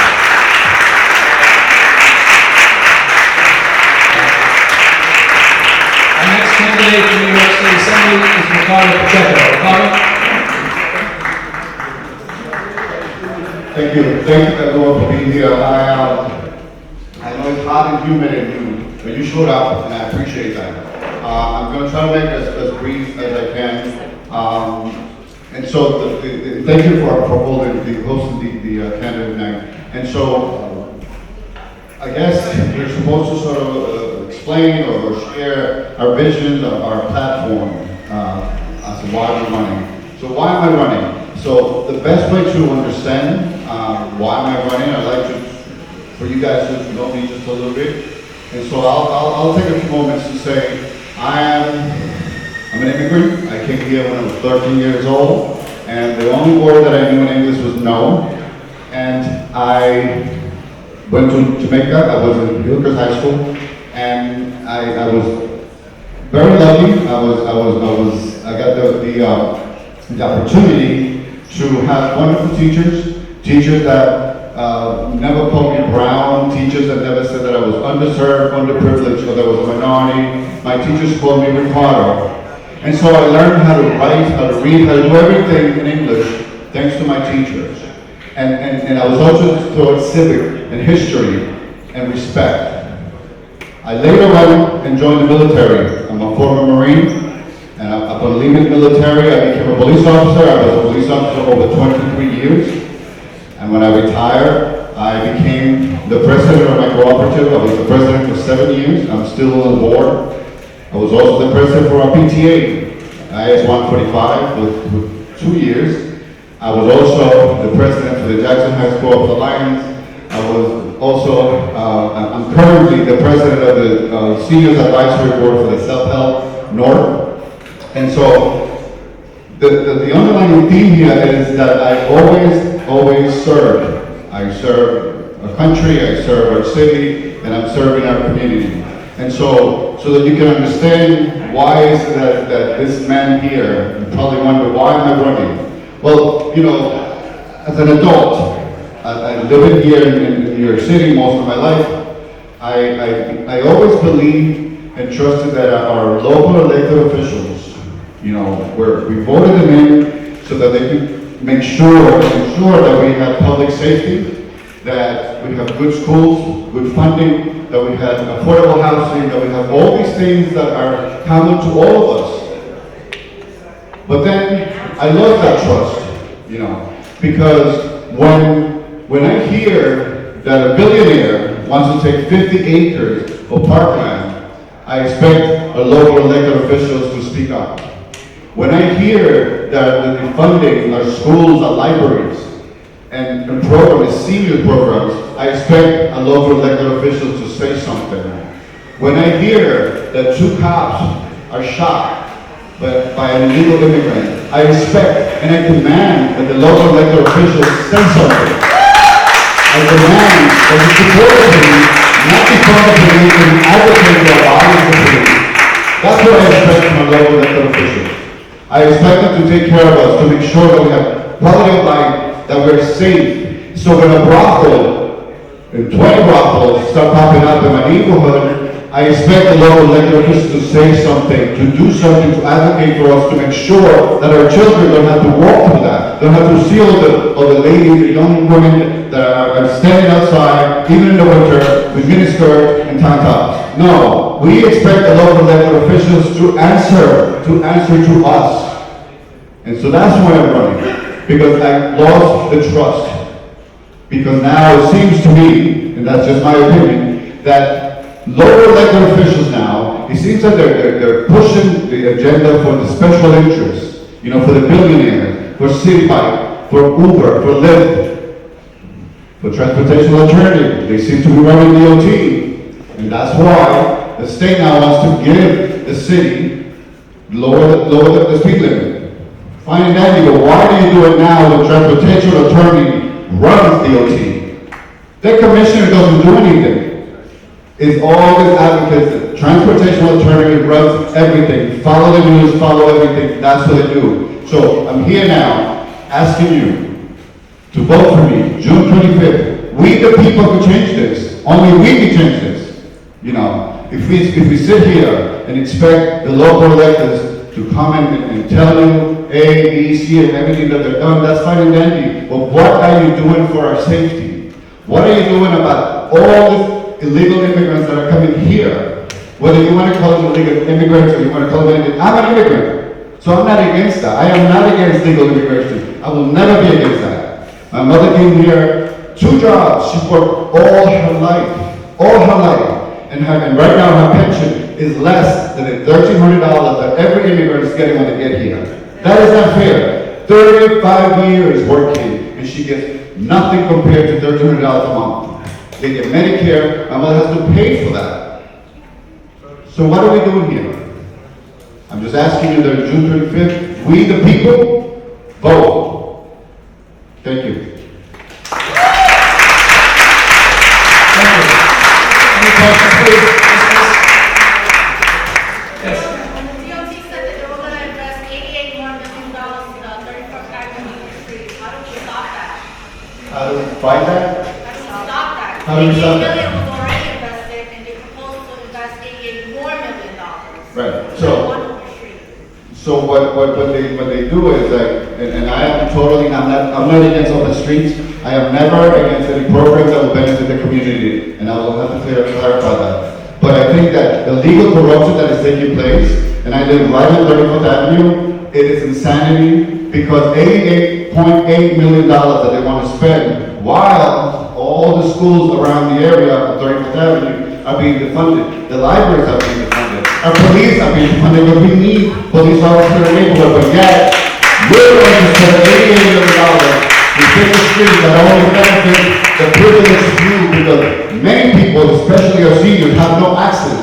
Our next candidate for New York State Assembly is Ricardo Pacheco. Ricardo? Thank you everyone for being here. I know it's hot and humid and you, but you showed up and I appreciate that. I'm going to try to make it as brief as I can. And so thank you for hosting the candidate night. And so I guess we're supposed to sort of explain or share our visions of our platform as to why we're running. So why am I running? So the best way to understand why am I running, I'd like for you guys to know me just a little bit. And so I'll take a few moments to say I'm an immigrant. I came here when I was 13 years old, and the only word that I knew in English was no. And I went to Jamaica. I was in Hillcrest High School, and I was very lucky. I got the opportunity to have wonderful teachers that never called me brown, teachers that never said that I was underserved, underprivileged, or that I was a minority. My teachers called me Ricardo. And so I learned how to write, how to read, how to do everything in English, thanks to my teachers. And I was also taught civic and history and respect. I later on and joined the military. I'm a former Marine. And upon leaving the military, I became a police officer. I was a police officer over 23 years. And when I retired, I became the president of my cooperative. I was the president for 7 years. I'm still on the board. I was also the president for our PTA, IS 145, with 2 years. I was also the president for the Jackson Heights Co-op Alliance. I was also, I'm currently the president of the Seniors Advisory Board for the Self-Help North. And so the underlying theme here is that I always serve. I serve our country, I serve our city, and I'm serving our community. And so that you can understand why is it that this man here, you probably wonder, why am I running? Well, you know, as an adult, I lived here in New York City most of my life. I always believed and trusted that our local elected officials, you know, we voted them in so that they could make sure that we have public safety, that we have good schools, good funding, that we have affordable housing, that we have all these things that are common to all of us. But then I lost that trust, you know, because when I hear that a billionaire wants to take 50 acres of parkland, I expect our local elected officials to speak up. When I hear that the funding our schools, our libraries, and programs, senior programs, I expect our local elected officials to say something. When I hear that 2 cops are shot by an illegal immigrant, I expect and I demand that the local elected officials say something. I demand that the support team I expect them to take care of us, to make sure that we have quality of life, that we're safe. So when a brothel, and 20 brothels start popping up in my neighborhood, I expect the local elected officials to say something, to do something, to advocate for us, to make sure that our children don't have to walk through that, don't have to see all the ladies, the young women that are standing outside, even in the winter, with miniskirt and tank tops. No, we expect the local elected officials to answer to us. And so that's why I'm running, because I lost the trust. Because now it seems to me, and that's just my opinion, that local elected officials now, it seems like they're pushing the agenda for the special interests, for the billionaires, for City Bike, for Uber, for Lyft, for transportation alternative. They seem to be running DOT. And that's why the state now wants to give the city, lower the speed limit. Fine and dandy, but why do you do it now when transportation attorney runs DOT? Their commissioner doesn't do anything. It's all these advocates, transportation attorney runs everything, follow the news, follow everything, that's what they do. So I'm here now asking you to vote for me, June 25th. We the people can change this, only we can change this. If we sit here and expect the local electeds to come and tell you A, B, C, and everything that they're done, that's fine and dandy. But what are you doing for our safety? What are you doing about all this illegal immigrants that are coming here? Whether you want to call them illegal immigrants or you want to call them anything, I'm an immigrant. So I'm not against that. I am not against legal immigration. I will never be against that. My mother came here, 2 jobs. She worked all her life. And right now her pension is less than the $1,300 that every immigrant is getting when they get here. That is not fair. 35 years working, and she gets nothing compared to $1,300 a month. They get Medicare, my mother has to pay for that. So what are we doing here? I'm just asking you that on June 25th, we the people, vote. Thank you. Any questions, please? Yes. The DOT said that they were going to invest $88 more million in the 34th Avenue Street. How do we stop that? How do we fight that? How do we stop that? How do we stop that? $88 million was already invested, and they proposed to invest $88 more million. Right. So what they do is and I am totally I'm not against open streets. I am never against any programs that will benefit the community, and I will have to clarify that. But I think that the legal corruption that is taking place, and I live right on 34th Avenue, it is insanity because $88.8 million that they want to spend while all the schools around the area of 34th Avenue are being defunded. The libraries are being defunded. Our police are being defunded, but we need police officers in the neighborhood. But yet, we're going to spend $88 million to fix the streets that only benefit the privileged few because many people, especially our seniors, have no access.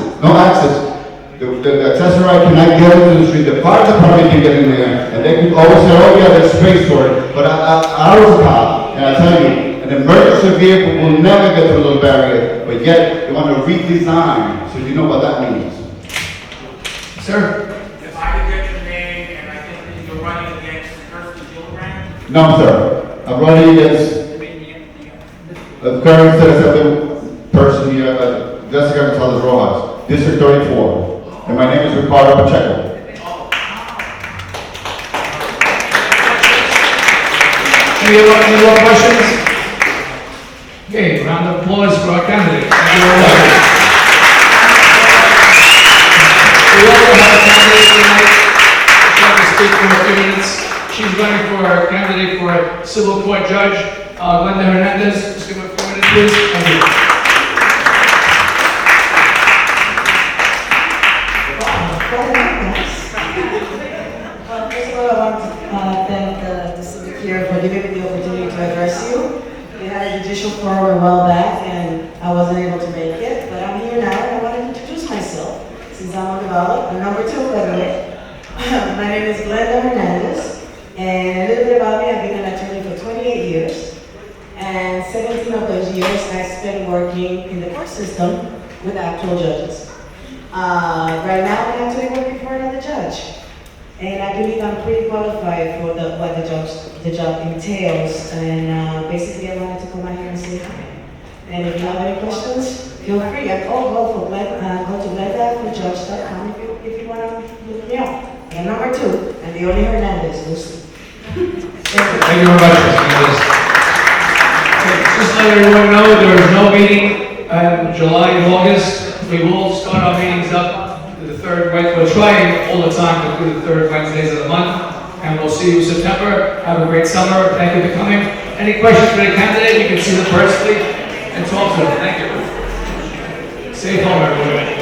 The accessory cannot get into the street. The fire department can get in there, and they can always say, oh yeah, there's space for it. But I was a cop, and I tell you, an emergency vehicle will never get through those barriers, but yet they want to redesign, so you know what that means. Sir? If I could get your name, and I think that you're running against Kirsten Gillibrand? No, sir. I'm running against the current citizen person here, Jessica Gonzalez Rojas, District 34, and my name is Ricardo Pacheco. Any more questions? Okay, round of applause for our candidate. Thank you very much. We also have a candidate tonight. She's going to speak for a few minutes. She's running for candidate for civil court judge, Glenda Hernandez. Just give her a few minutes, please. Thank you. Well, first of all, I want to thank the Civic here for giving me the opportunity to address you. We had a judicial forum a while back, and I wasn't able to make it, but I'm here now, and I want to introduce myself, since I'm on the ballot. I'm number 2, by the way. My name is Glenda Hernandez, and a little bit about me, I've been an attorney for 28 years, and 17 of those years I spent working in the court system with actual judges. Right now, I'm actually working for another judge. And I believe I'm pretty qualified for what the job entails. And basically, I wanted to come out here and say hi. And if you have any questions, feel free. And go to gledafforjudge.com if you want to look me up. And number 2, and the only Hernandez, Lucy. Thank you very much, Ms. Hernandez. Just to let everyone know, there is no meeting in July and August. We will start our meetings up to the third Wednesday. We're trying all the time to do the third Wednesdays of the month. And we'll see you in September. Have a great summer. Thank you for coming. Any questions for the candidate? You can see them personally and talk to them. Thank you. Safe home, everyone.